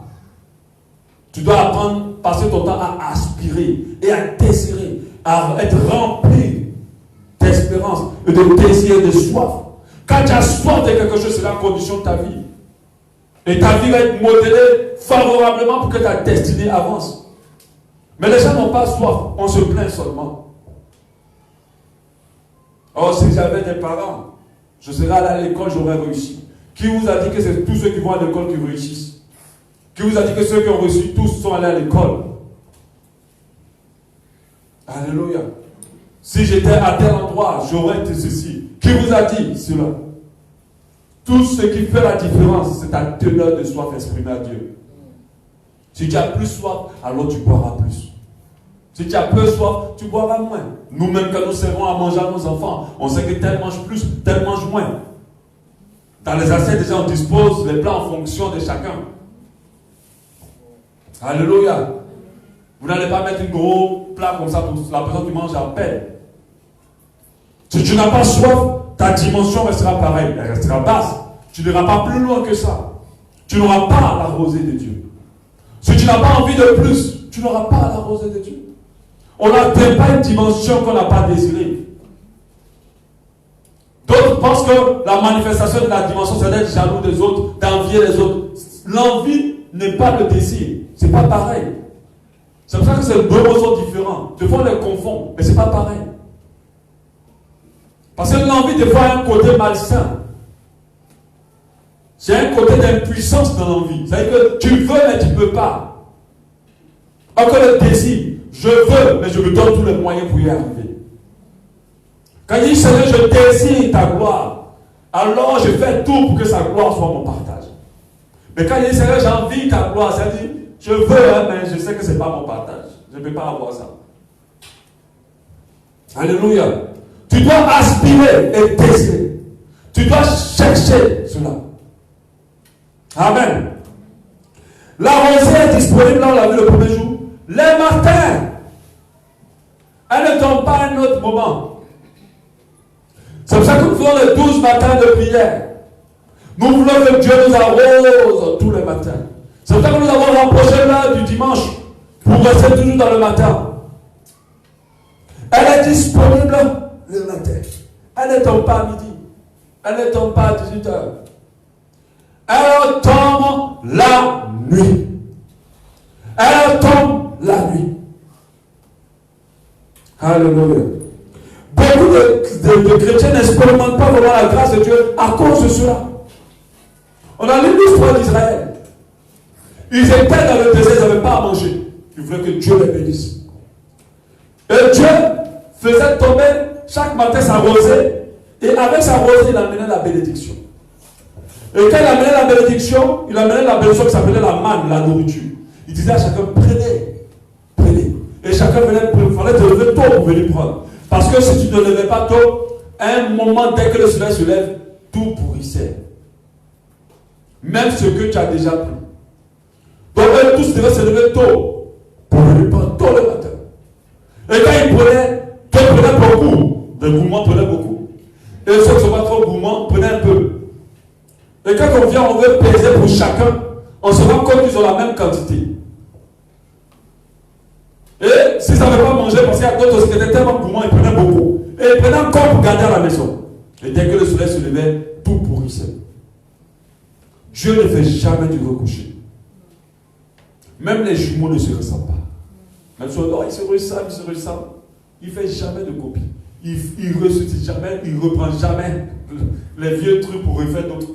Tu dois apprendre, passer ton temps à aspirer et à désirer, à être rempli d'espérance et de désir et de soif. Quand tu as soif de quelque chose, c'est la condition de ta vie. Et ta vie va être modelée favorablement pour que ta destinée avance. Mais les gens n'ont pas soif, on se plaint seulement. Oh, si j'avais des parents, je serais allé à l'école, j'aurais réussi. Qui vous a dit que c'est tous ceux qui vont à l'école qui réussissent? Qui vous a dit que ceux qui ont reçu tous sont allés à l'école? Alléluia. Si j'étais à tel endroit, j'aurais été ceci. Qui vous a dit cela? Tout ce qui fait la différence, c'est ta teneur de soif exprimée à Dieu. Si tu as plus soif, alors tu boiras plus. Si tu as peu soif, tu boiras moins. Nous-mêmes, quand nous servons à manger à nos enfants, on sait que tel mange plus, tel mange moins. Dans les assiettes, déjà, on dispose les plats en fonction de chacun. Alléluia. Vous n'allez pas mettre un gros plat comme ça pour la personne qui mange à peine. Si tu n'as pas soif, ta dimension restera pareille. Elle restera basse. Tu n'iras pas plus loin que ça. Tu n'auras pas la rosée de Dieu. Si tu n'as pas envie de plus, tu n'auras pas la rosée de Dieu. On n'atteint pas une dimension qu'on n'a pas désirée. D'autres pensent que la manifestation de la dimension, c'est d'être jaloux des autres, d'envier les autres. L'envie n'est pas le désir. C'est pas pareil. C'est pour ça que ces deux mots sont différents. Des fois, on les confond, mais c'est pas pareil. Parce que l'envie, des fois, a un côté malsain. C'est un côté d'impuissance dans l'envie. C'est-à-dire que tu veux, mais tu ne peux pas. Encore le désir. Je veux, mais je me donne tous les moyens pour y arriver. Quand il dit, Seigneur, je désire ta gloire, alors je fais tout pour que sa gloire soit mon partage. Mais quand il dit, Seigneur, j'ai envie de ta gloire, ça dit, je veux, hein, mais je sais que ce n'est pas mon partage. Je ne peux pas avoir ça. Alléluia. Tu dois aspirer et désirer. Tu dois chercher cela. Amen. La rosée est disponible, là on l'a vu le premier jour. Les matins. Elle ne tombe pas à un autre moment. C'est pour ça que nous faisons les 12 matins de prière. Nous voulons que Dieu nous arrose tous les matins. C'est pour ça que nous avons rapproché l'heure du dimanche pour rester toujours dans le matin. Elle est disponible le matin. Elle ne tombe pas à midi. Elle ne tombe pas à 18h. Elle tombe la nuit. Elle tombe la nuit. Alléluia. Beaucoup de chrétiens n'expérimentent pas vraiment la grâce de Dieu à cause de cela. On a lu l'histoire d'Israël. Ils étaient dans le désert, ils n'avaient pas à manger. Ils voulaient que Dieu les bénisse. Et Dieu faisait tomber chaque matin sa rosée. Et avec sa rosée, il amenait la bénédiction. Et quand il amenait la bénédiction, il amenait la bénédiction qui s'appelait la manne, la nourriture. Il disait à chacun, prenez, prenez. Et chacun venait, il fallait te lever tôt pour venir prendre. Parce que si tu ne levais pas tôt, à un moment, dès que le soleil se lève, tout pourrissait. même ce que tu as déjà pris. Donc eux tous devaient se lever tôt pour venir prendre tôt le matin. Et quand ils prenaient beaucoup, les gourmands prenaient beaucoup. Et ceux qui ne sont pas trop gourmands prenaient un peu. Et quand on vient, on veut peser pour chacun, on se rend compte qu'ils ont la même quantité. Et s'ils ne savaient pas manger, parce qu'il y a d'autres qui étaient tellement gourmands, ils prenaient beaucoup. Et ils prenaient encore pour garder à la maison. Et dès que le soleil se levait, tout pourrissait. Dieu ne fait jamais du recoucher. Même les jumeaux ne se ressemblent pas. Même si on dit, ils se ressemblent. Il ne fait jamais de copie. Il ne ressuscite jamais, il ne reprend jamais les vieux trucs pour refaire d'autres.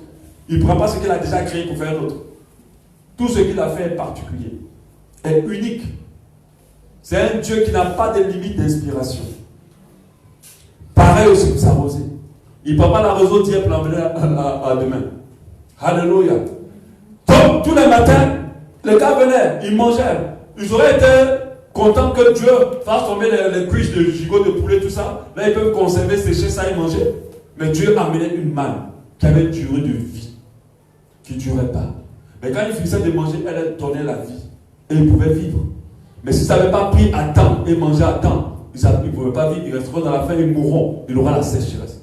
Il ne prend pas ce qu'il a déjà créé pour faire d'autres. Tout ce qu'il a fait est particulier, est unique. C'est un Dieu qui n'a pas de limite d'inspiration. Pareil aussi pour sa rosée. Il ne prend pas la rosée d'hier pour l'emmener à demain. Alléluia. Donc, tous les matins, les gars venaient, ils mangeaient. Ils auraient été contents que Dieu fasse tomber les cuisses de gigot, de poulet, tout ça. Là, ils peuvent conserver, sécher ça et manger. Mais Dieu amenait une manne qui avait une durée de vie, qui ne durait pas. Mais quand ils finissaient de manger, elle donnait la vie. Et ils pouvaient vivre. Mais s'ils n'avaient pas pris à temps et mangé à temps, ils ne pouvaient pas vivre. Ils resteront dans la faim, ils mourront. Il aura la sécheresse.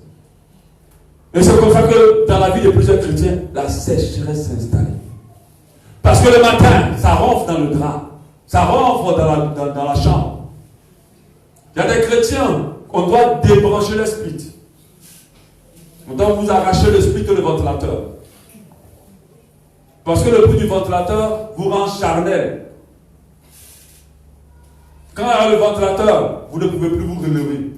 Et c'est comme ça que dans la vie de plusieurs chrétiens, la sécheresse s'est installée. Parce que le matin, ça ronfle dans le drap. Ça ronfle dans la chambre. Il y a des chrétiens, on doit débrancher le split. On doit vous arracher le split et le ventilateur. Parce que le bruit du ventilateur vous rend charnel. Quand il y a le ventilateur, vous ne pouvez plus vous relever.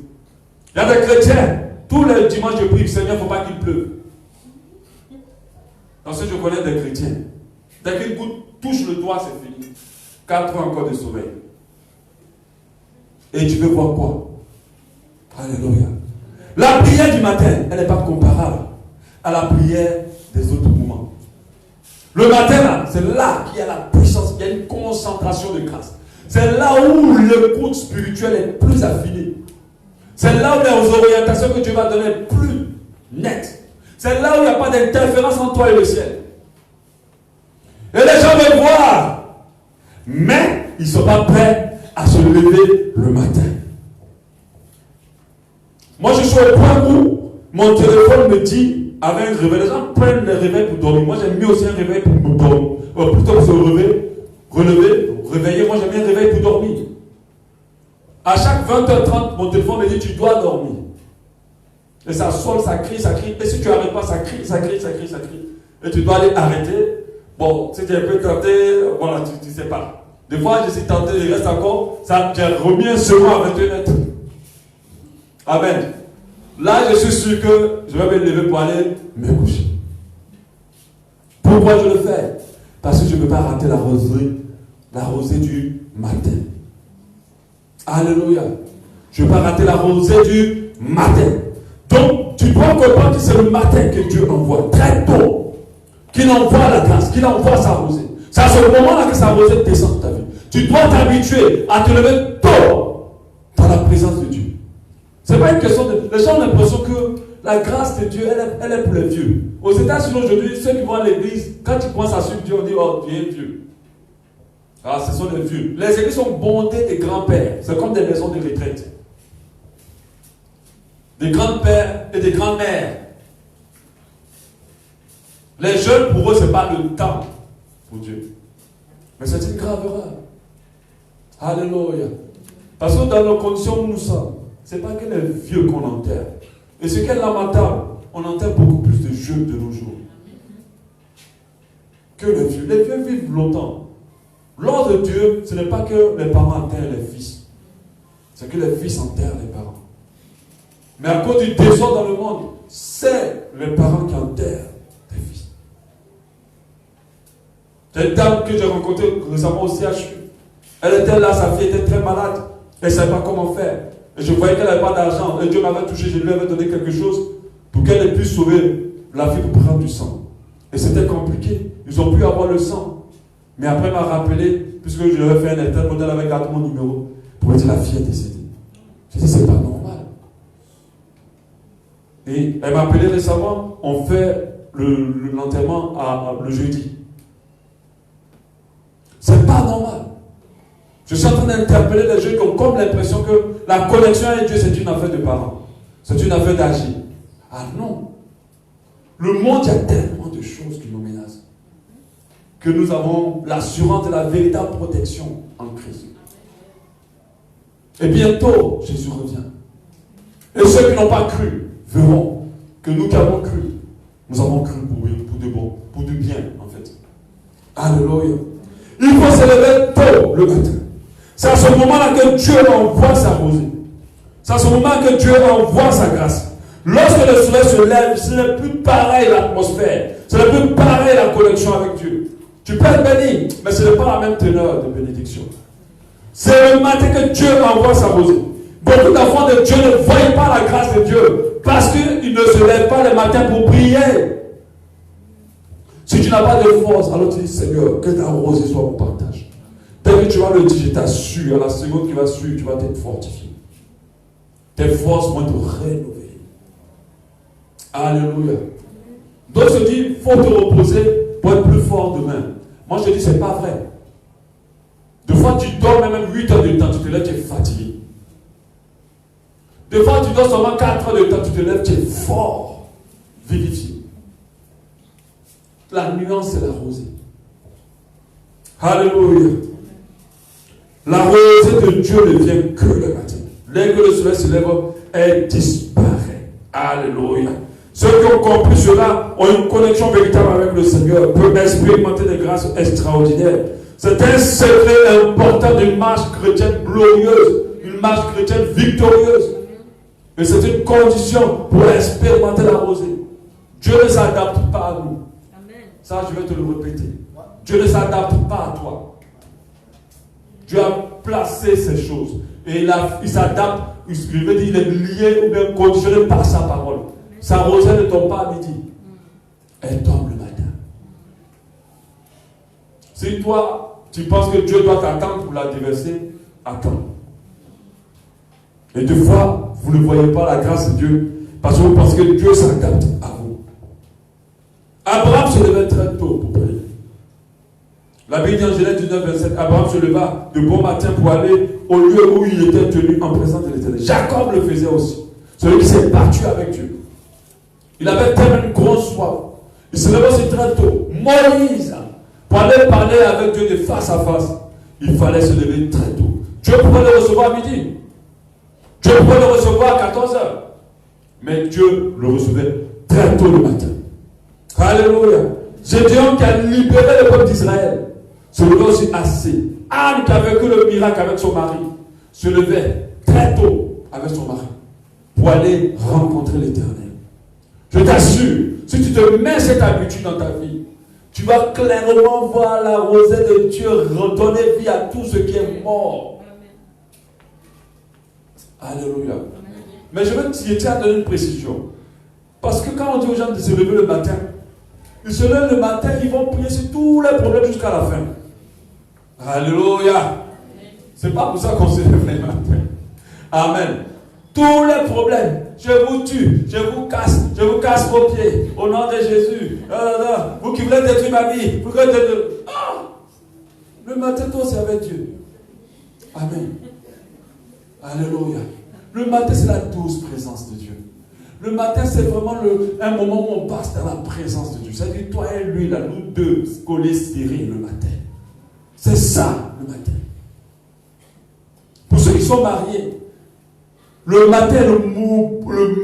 Il y a des chrétiens, tous les dimanches je prie, Seigneur, il ne faut pas qu'il pleuve. Parce que je connais des chrétiens. Dès qu'une goutte touche le toit, c'est fini. 4 ans encore de sommeil. Et tu veux voir quoi? Alléluia. La prière du matin, elle n'est pas comparable à la prière des autres moments. Le matin, là, c'est là qu'il y a la puissance, il y a une concentration de grâce. C'est là où l'écoute spirituelle est plus affinée. C'est là où les orientations que Dieu va donner plus nettes. C'est là où il n'y a pas d'interférence entre toi et le ciel. Et les gens veulent voir. Mais ils ne sont pas prêts à se lever le matin. Moi, je suis au point où mon téléphone me dit, avec un réveil, les gens prennent le réveil pour dormir. Moi, j'ai mis aussi un réveil pour me dormir. Plutôt que se relever, réveiller, moi, j'ai mis un réveil pour dormir. À chaque 20h30, mon téléphone me dit, tu dois dormir. Et ça sonne, ça crie, ça crie. Et si tu n'arrêtes pas, ça crie, ça crie, ça crie, ça crie. Et tu dois aller arrêter. Bon, si tu es un peu tenté, voilà, tu ne sais pas. Des fois, je suis tenté, il reste encore. Ça, j'ai remis un second à 21 mètres. Amen. Là, je suis sûr que je vais me lever pour aller me coucher. Pourquoi je le fais? Parce que je ne veux pas rater la rosée du matin. Alléluia. Je ne veux pas rater la rosée du matin. Donc, tu dois comprendre que c'est le matin que Dieu envoie, très tôt, qu'il envoie la grâce, qu'il envoie sa rosée. C'est à ce moment-là que sa rosée descend dans ta vie. Tu dois t'habituer à te lever tôt dans la présence de Dieu. Ce n'est pas une question de... Les gens ont l'impression que la grâce de Dieu, elle est pour les vieux. Aux États-Unis aujourd'hui, ceux qui vont à l'église, quand tu commences à suivre Dieu, on dit, oh, tu es vieux. Ah, ce sont les vieux. Les églises sont bondées des grands-pères. C'est comme des maisons de retraite. Des grands-pères et des grands-mères. Les jeunes, pour eux, ce n'est pas le temps pour Dieu. Mais c'est une grave erreur. Alléluia. Parce que dans nos conditions où nous sommes, ce n'est pas que les vieux qu'on enterre. Et ce qui est lamentable, on enterre beaucoup plus de jeunes de nos jours. Que les vieux. Les vieux vivent longtemps. L'ordre de Dieu, ce n'est pas que les parents enterrent les fils. C'est que les fils enterrent les parents. Mais à cause du désordre dans le monde, c'est les parents qui enterrent les fils. C'est une dame que j'ai rencontrée récemment au CHU. Elle était là, sa fille était très malade. Elle ne savait pas comment faire. Et je voyais qu'elle n'avait pas d'argent. Et Dieu m'avait touché, je lui avais donné quelque chose pour qu'elle puisse sauver la fille pour prendre du sang. Et c'était compliqué. Ils ont pu avoir le sang. Mais après, elle m'a rappelé, puisque je lui avais fait un état, elle avait gardé mon numéro pour me dire la fille est décédée. J'ai dit, c'est pas normal. Et elle m'a appelé récemment, on fait l'enterrement le jeudi. C'est pas normal. Je suis en train d'interpeller les jeunes qui ont comme l'impression que la connexion avec Dieu, c'est une affaire de parents. C'est une affaire d'agir. Ah non. Le monde, il y a tellement de choses qui nous menacent. Que nous avons l'assurance de la véritable protection en Christ. Et bientôt, Jésus revient. Et ceux qui n'ont pas cru verront que nous qui avons cru, nous avons cru pour de bon, pour du bien, en fait. Alléluia. Il faut se lever tôt le matin. C'est à ce moment-là que Dieu envoie sa rosée. C'est à ce moment que Dieu envoie sa grâce. Lorsque le soleil se lève, ce n'est plus pareil l'atmosphère. Ce n'est plus pareil la connexion avec Dieu. Tu peux être béni, mais ce n'est pas la même teneur de bénédiction. C'est le matin que Dieu envoie sa rosée. Beaucoup d'enfants de Dieu ne voient pas la grâce de Dieu parce qu'ils ne se lèvent pas le matin pour prier. Si tu n'as pas de force, alors tu dis Seigneur, que ta rosée soit mon partage. Dès que tu vas le dire, je t'assure, à la seconde qui va suivre, tu vas être fortifié. Tes forces vont être rénovées. Alléluia. D'autres se disent, il faut te reposer pour être plus fort demain. Moi je te dis, c'est pas vrai. Des fois tu dors même 8 heures de temps, tu te lèves, tu es fatigué. Des fois tu dors seulement 4 heures de temps, tu te lèves, tu es fort, vivifié. La nuance, c'est la rosée. Alléluia. La rosée de Dieu ne vient que le matin. Dès que le soleil se lève, elle disparaît. Alléluia. Ceux qui ont compris cela ont une connexion véritable avec le Seigneur, peuvent expérimenter des grâces extraordinaires. C'est un secret important d'une marche chrétienne glorieuse, une marche chrétienne victorieuse. Et c'est une condition pour expérimenter la rosée. Dieu ne s'adapte pas à nous. Ça, je vais te le répéter. Dieu ne s'adapte pas à toi. Dieu a placé ces choses. Et il s'adapte, je veux dire, il est lié ou bien conditionné par sa parole. Sa rosée ne tombe pas à midi. Elle tombe le matin. Si toi, tu penses que Dieu doit t'attendre pour la déverser, attends. Et des fois, vous ne voyez pas la grâce de Dieu parce que vous pensez que Dieu s'adapte à vous. Abraham se levait très tôt pour prier. La Bible dit en Genèse 19, 27, Abraham se leva de bon matin pour aller au lieu où il était tenu en présence de l'Éternel. Jacob le faisait aussi. Celui qui s'est battu avec Dieu. Il avait tellement une grosse soif. Il se levait aussi très tôt. Moïse, pour aller parler avec Dieu de face à face, il fallait se lever très tôt. Dieu pouvait le recevoir à midi. Dieu pouvait le recevoir à 14h. Mais Dieu le recevait très tôt le matin. Alléluia. Gédéon qui a libéré le peuple d'Israël se levait aussi assez. Anne qui a vécu le miracle avec son mari se levait très tôt avec son mari pour aller rencontrer l'Éternel. Je t'assure, si tu te mets cette habitude dans ta vie, tu vas clairement voir la rosée de Dieu redonner vie à tout ce qui est mort. Alléluia. Mais je veux tiens à donner une précision. Parce que quand on dit aux gens de se lever le matin, ils se lèvent le matin, ils vont prier sur tous les problèmes jusqu'à la fin. Alléluia. C'est pas pour ça qu'on se lève le matin. Amen. Tous les problèmes, je vous tue, je vous casse vos pieds, au nom de Jésus. Vous qui voulez détruire ma vie, vous voulez détruire. Le matin, toi, c'est avec Dieu. Amen. Alléluia. Le matin, c'est la douce présence de Dieu. Le matin, c'est vraiment un moment où on passe dans la présence de Dieu. C'est-à-dire, toi et lui, là, nous deux, collés serrés le matin. C'est ça, le matin. Pour ceux qui sont mariés, le matin est le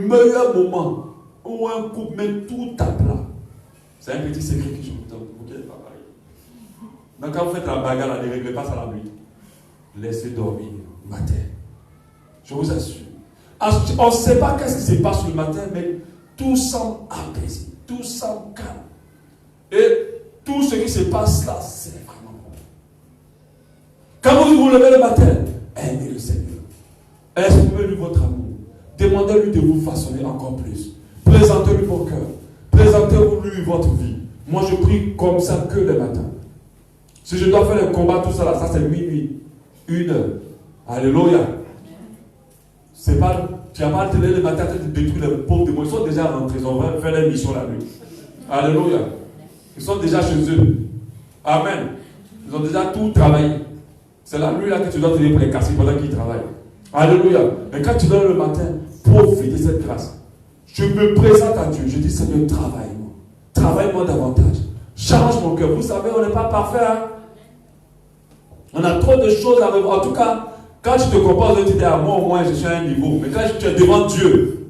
meilleur moment où un couple met tout à plat. C'est un petit secret que je vous donne. Vous n'êtes pas mariés. Donc, quand vous faites la bagarre, ne réglez pas ça la nuit. Laissez dormir le matin. Je vous assure. On ne sait pas qu'est-ce qui se passe le matin, mais tout semble apaisé, tout semble calme. Et tout ce qui se passe là, c'est vraiment bon. Quand vous vous levez le matin, aimez le Seigneur. Exprimez-lui votre amour. Demandez-lui de vous façonner encore plus. Présentez-lui vos cœurs. Présentez-lui votre vie. Moi, je prie comme ça que le matin. Si je dois faire le combat, tout ça là, ça c'est minuit, 1 heure. Alléluia. C'est pas, tu n'as pas télé le matin, tu détruis les pauvres démons. Ils sont déjà rentrés, ils ont fait leur mission la nuit. Alléluia. Ils sont déjà chez eux. Amen. Ils ont déjà tout travaillé. C'est la nuit là que tu dois te dire pour les casser pendant qu'ils travaillent. Alléluia. Mais quand tu donnes le matin, profite de cette grâce. Je me présente à Dieu. Je dis, Seigneur, travaille-moi. Travaille-moi davantage. Change mon cœur. Vous savez, on n'est pas parfait. Hein? On a trop de choses à revoir. En tout cas, quand tu te composes, tu dis, à moi au moins, je suis à un niveau. Mais quand tu es devant Dieu,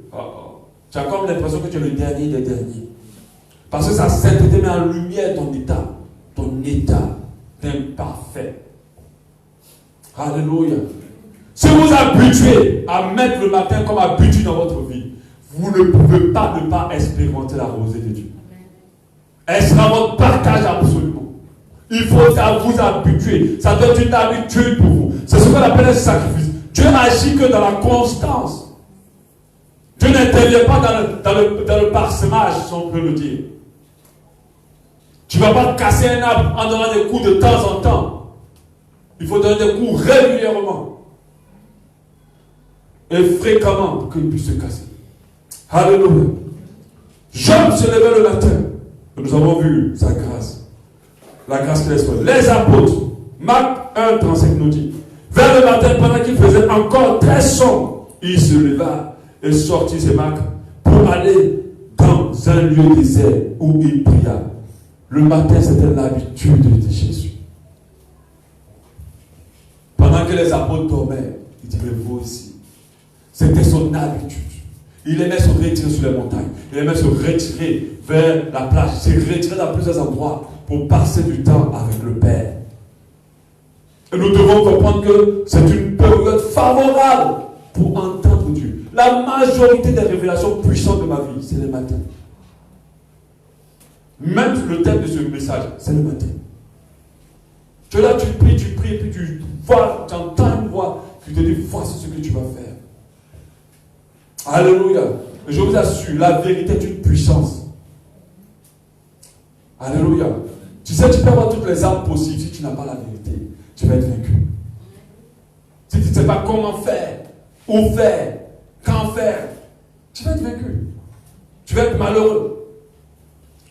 tu as comme l'impression que tu es le dernier des derniers. Parce que sa sainteté met en lumière ton état d'imparfait. Alléluia. Si vous habituez à mettre le matin comme habitude dans votre vie, vous ne pouvez pas ne pas expérimenter la rosée de Dieu. Elle sera votre partage absolument. Il faut vous habituer. Ça doit être une habitude pour vous. C'est ce qu'on appelle un sacrifice. Dieu n'agit que dans la constance. Dieu n'intervient pas dans le parsemage, si on peut le dire. Tu ne vas pas casser un arbre en donnant des coups de temps en temps. Il faut donner des coups régulièrement et fréquemment pour qu'il puisse se casser. Alléluia. Job se levait le matin. Nous avons vu sa grâce. La grâce qu'il exprime. Les apôtres, Marc 1, 35 nous dit, vers le matin, pendant qu'il faisait encore très sombre, il se leva et sortit ses marques pour aller dans un lieu désert où il pria. Le matin, c'était l'habitude de Jésus. Pendant que les apôtres dormaient, il dit, mais vous aussi. C'était son habitude. Il aimait se retirer sur les montagnes. Il aimait se retirer vers la plage. Il s'est retiré dans plusieurs endroits pour passer du temps avec le Père. Et nous devons comprendre que c'est une période favorable pour entendre Dieu. La majorité des révélations puissantes de ma vie, c'est le matin. Même le thème de ce message, c'est le matin. Tu es là, tu pries, et puis tu vois, tu entends une voix qui te dit, voici ce que tu vas faire. Alléluia. Et je vous assure, la vérité est une puissance. Alléluia. Tu sais, tu peux avoir toutes les armes possibles. Si tu n'as pas la vérité, tu vas être vaincu. Si tu ne sais pas comment faire, où faire, quand faire, tu vas être vaincu. Tu vas être malheureux.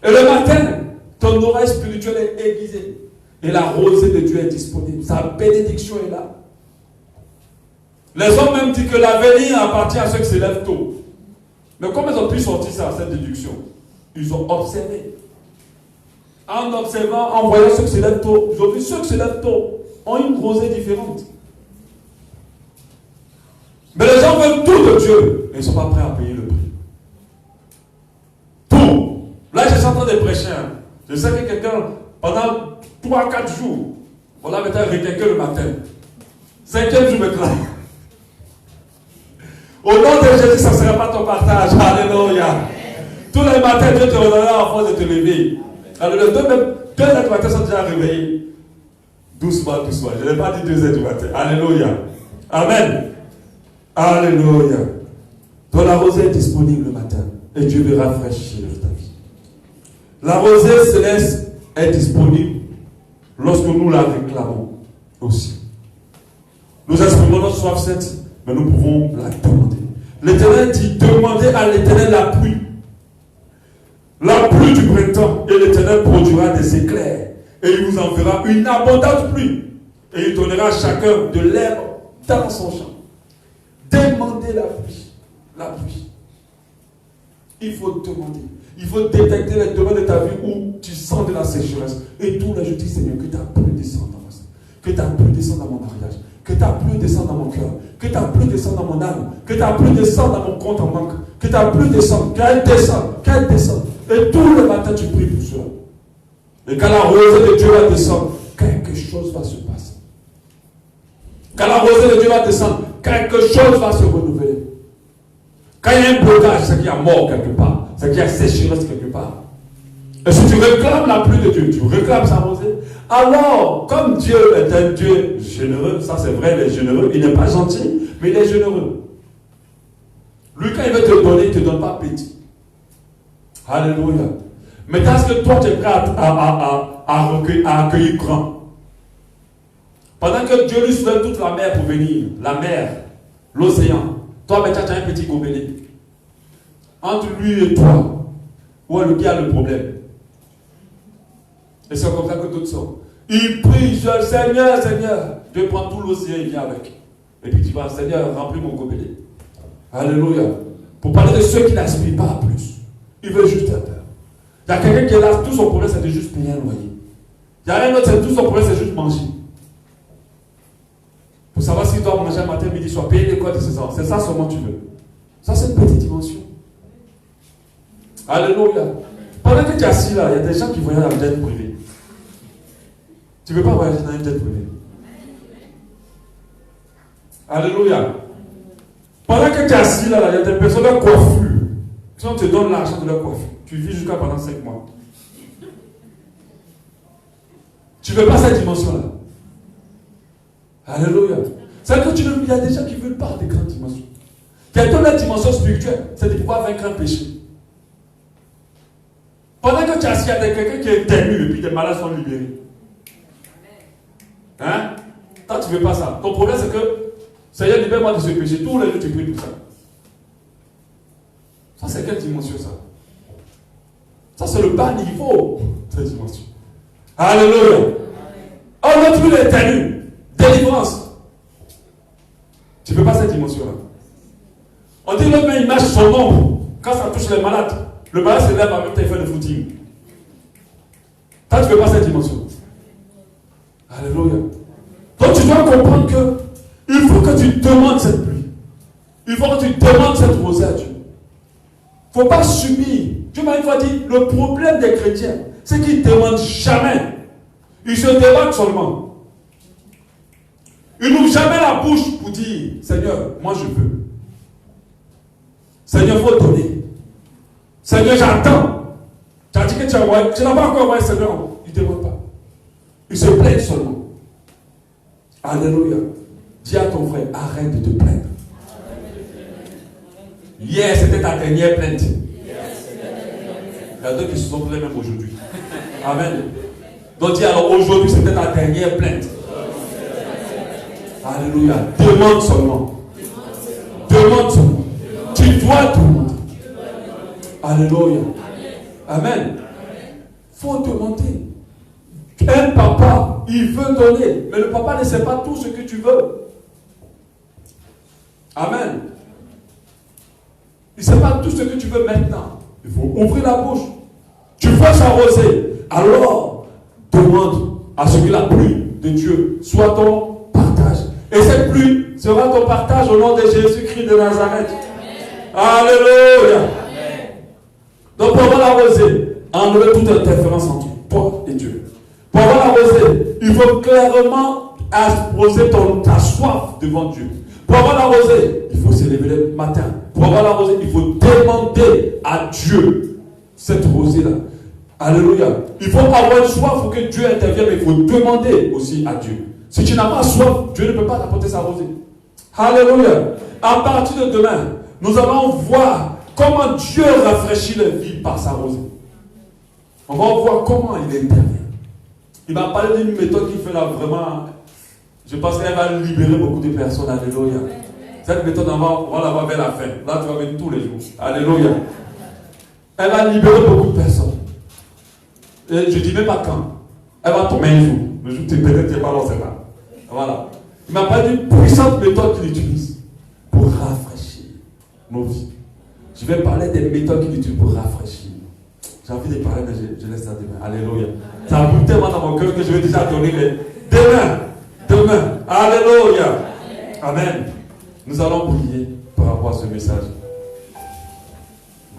Et le matin, ton oreille spirituelle est aiguisée. Et la rosée de Dieu est disponible. Sa bénédiction est là. Les hommes même disent que l'avenir appartient à ceux qui se lèvent tôt. Mais comment ils ont pu sortir ça, cette déduction? Ils ont observé. En observant, en voyant ceux qui se lèvent tôt, ils ont vu ceux qui se lèvent tôt ont une rosée différente. Mais les gens veulent tout de Dieu et ils ne sont pas prêts à payer le prix. Tout. Là, je suis en train de prêcher. Je sais que quelqu'un, pendant 3-4 jours, on l'a maintenant requinqué le matin. 5e jour maintenant. Au nom de Jésus, ça ne sera pas ton partage. Alléluia. Tous les matins, Dieu te redonnera la force de te lever. Alors, deux heures du matin sont déjà réveillés. Doucement, doucement. Je n'ai pas dit 2 heures du matin. Alléluia. Amen. Alléluia. Donc, la rosée est disponible le matin. Et Dieu veut rafraîchir ta vie. La rosée céleste est disponible lorsque nous la réclamons aussi. Nous exprimons notre soif sainte, mais nous pouvons la demander. L'Éternel dit, demandez à l'Éternel la pluie. La pluie du printemps, et l'Éternel produira des éclairs. Et il vous enverra une abondante pluie. Et il donnera à chacun de l'herbe dans son champ. Demandez la pluie. La pluie. Il faut demander. Il faut détecter les domaines de ta vie où tu sens de la sécheresse. Et tous les jours, je dis, Seigneur, que ta pluie descende dans ma vie. Que ta pluie descende dans mon mariage. Que ta pluie descende dans mon cœur. Que ta pluie descende dans mon âme. Que ta pluie descende dans mon compte en banque. Que ta pluie descende. Qu'elle descende. Qu'elle descende. Et tous les matins, tu pries pour cela. Et quand la rosée de Dieu va descendre, quelque chose va se passer. Quand la rosée de Dieu va descendre, quelque chose va se renouveler. Quand il y a un blocage, c'est qu'il y a mort quelque part. C'est qu'il y a sécheresse quelque part. Et si tu réclames la pluie de Dieu, tu réclames sa rosée, alors, comme Dieu est un Dieu généreux, ça c'est vrai, il est généreux, il n'est pas gentil, mais il est généreux. Lui, quand il veut te donner, il ne te donne pas petit. Alléluia. Mais est-ce que toi, tu es prêt à accueillir grand? Pendant que Dieu lui soulève toute la mer pour venir, la mer, l'océan, toi, tu as un petit gobelet. Entre lui et toi, Ou le qui a le problème. Et c'est comme ça que d'autres sont. Il prie, Seigneur, Seigneur. Dieu prend tout l'océan et vient avec. Et puis tu vas, Seigneur, remplis mon gobelet. Alléluia. Pour parler de ceux qui n'aspirent pas à plus. Ils veulent juste un peu. Il y a quelqu'un qui est là, tout son problème c'est de juste payer un loyer. Il y a un autre, tout son problème c'est juste manger. Pour savoir s'il doit manger matin, midi, soir, payer l'école de ses enfants. C'est ça seulement tu veux. Ça c'est une petite dimension. Alléluia. Pendant que tu es assis là, il y a des gens qui voyagent en jet privé. Tu ne veux pas voyager dans une jet privé. Alléluia. Pendant que tu es assis là, il y a des personnes de coiffure. Si on te donne l'argent de leur coiffure, tu vis jusqu'à pendant 5 mois. Tu ne veux pas cette dimension-là. Alléluia. C'est-à-dire que il y a des gens qui ne veulent pas des grandes dimensions. Quelqu'un de la dimension spirituelle, c'est de pouvoir vaincre un péché. Pendant que tu es assis, il y a quelqu'un qui est éternel et puis des malades sont libérés. Hein? Toi, tu ne veux pas ça. Ton problème, c'est que Seigneur, libère-moi de ce péché. Tous les jours, tu pries pour ça. Ça, c'est quelle dimension, ça? Ça, c'est le bas niveau de cette dimension. Alléluia. Oh, notre vie est éternelle. Délivrance. Tu ne veux pas cette dimension-là. On dit l'autre main, il marche son ombre. Quand ça touche les malades, le malade se lève en même temps, il fait le footing. Toi, tu ne veux pas cette dimension. Alléluia. Donc, tu dois comprendre que il faut que tu demandes cette pluie. Il faut que tu demandes cette rosée à Dieu. Il ne faut pas subir. Dieu m'a une fois dit, le problème des chrétiens, c'est qu'ils ne demandent jamais. Ils se débattent seulement. Ils n'ouvrent jamais la bouche pour dire, Seigneur, moi je veux. Seigneur, il faut donner. Seigneur, j'attends. Tu as dit que tu as envoyé. Tu n'as pas encore envoyé, Seigneur. Il ne demande pas. Il se plaint seulement. Alléluia. Dis à ton frère, arrête de te plaindre. Hier, c'était ta dernière plainte. Il y a d'autres qui se sont plaints même aujourd'hui. Amen. Donc dis alors, aujourd'hui, c'était ta dernière plainte. Alléluia. Demande seulement. Demande seulement. Tu dois demander. Alléluia. Amen. Il faut demander. Un papa, il veut donner, mais le papa ne sait pas tout ce que tu veux. Amen. Il ne sait pas tout ce que tu veux maintenant. Il faut ouvrir la bouche. Tu veux s'arroser. Alors, demande à ce que la pluie de Dieu soit ton partage. Et cette pluie sera ton partage au nom de Jésus-Christ de Nazareth. Amen. Alléluia. Amen. Donc, pour avoir la rosée, enlever toute interférence entre toi et Dieu. Pour avoir la rosée, il faut clairement poser ta soif devant Dieu. Pour avoir la rosée, il faut se lever le matin. Pour avoir la rosée, il faut demander à Dieu cette rosée-là. Alléluia. Il faut avoir une soif pour que Dieu intervienne, mais il faut demander aussi à Dieu. Si tu n'as pas soif, Dieu ne peut pas t'apporter sa rosée. Alléluia. À partir de demain, nous allons voir comment Dieu rafraîchit les vies par sa rosée. On va voir comment il intervient. Il m'a parlé d'une méthode qui fait là vraiment. Je pense qu'elle va libérer beaucoup de personnes. Alléluia. Cette méthode, on va la voir vers la fin. Là, tu vas venir tous les jours. Alléluia. Elle va libérer beaucoup de personnes. Et je ne dis même pas quand. Elle va tomber un jour. Le jour où tu es peut-être pas là, c'est là. Voilà. Il m'a parlé d'une puissante méthode qu'il utilise pour rafraîchir nos vies. Je vais parler des méthodes qu'il utilise pour rafraîchir. J'ai envie de parler, mais je laisse ça demain. Alléluia. Ça a brûlé tellement dans mon cœur que je vais déjà donner les. Demain. Alléluia. Amen. Nous allons prier par rapport à ce message.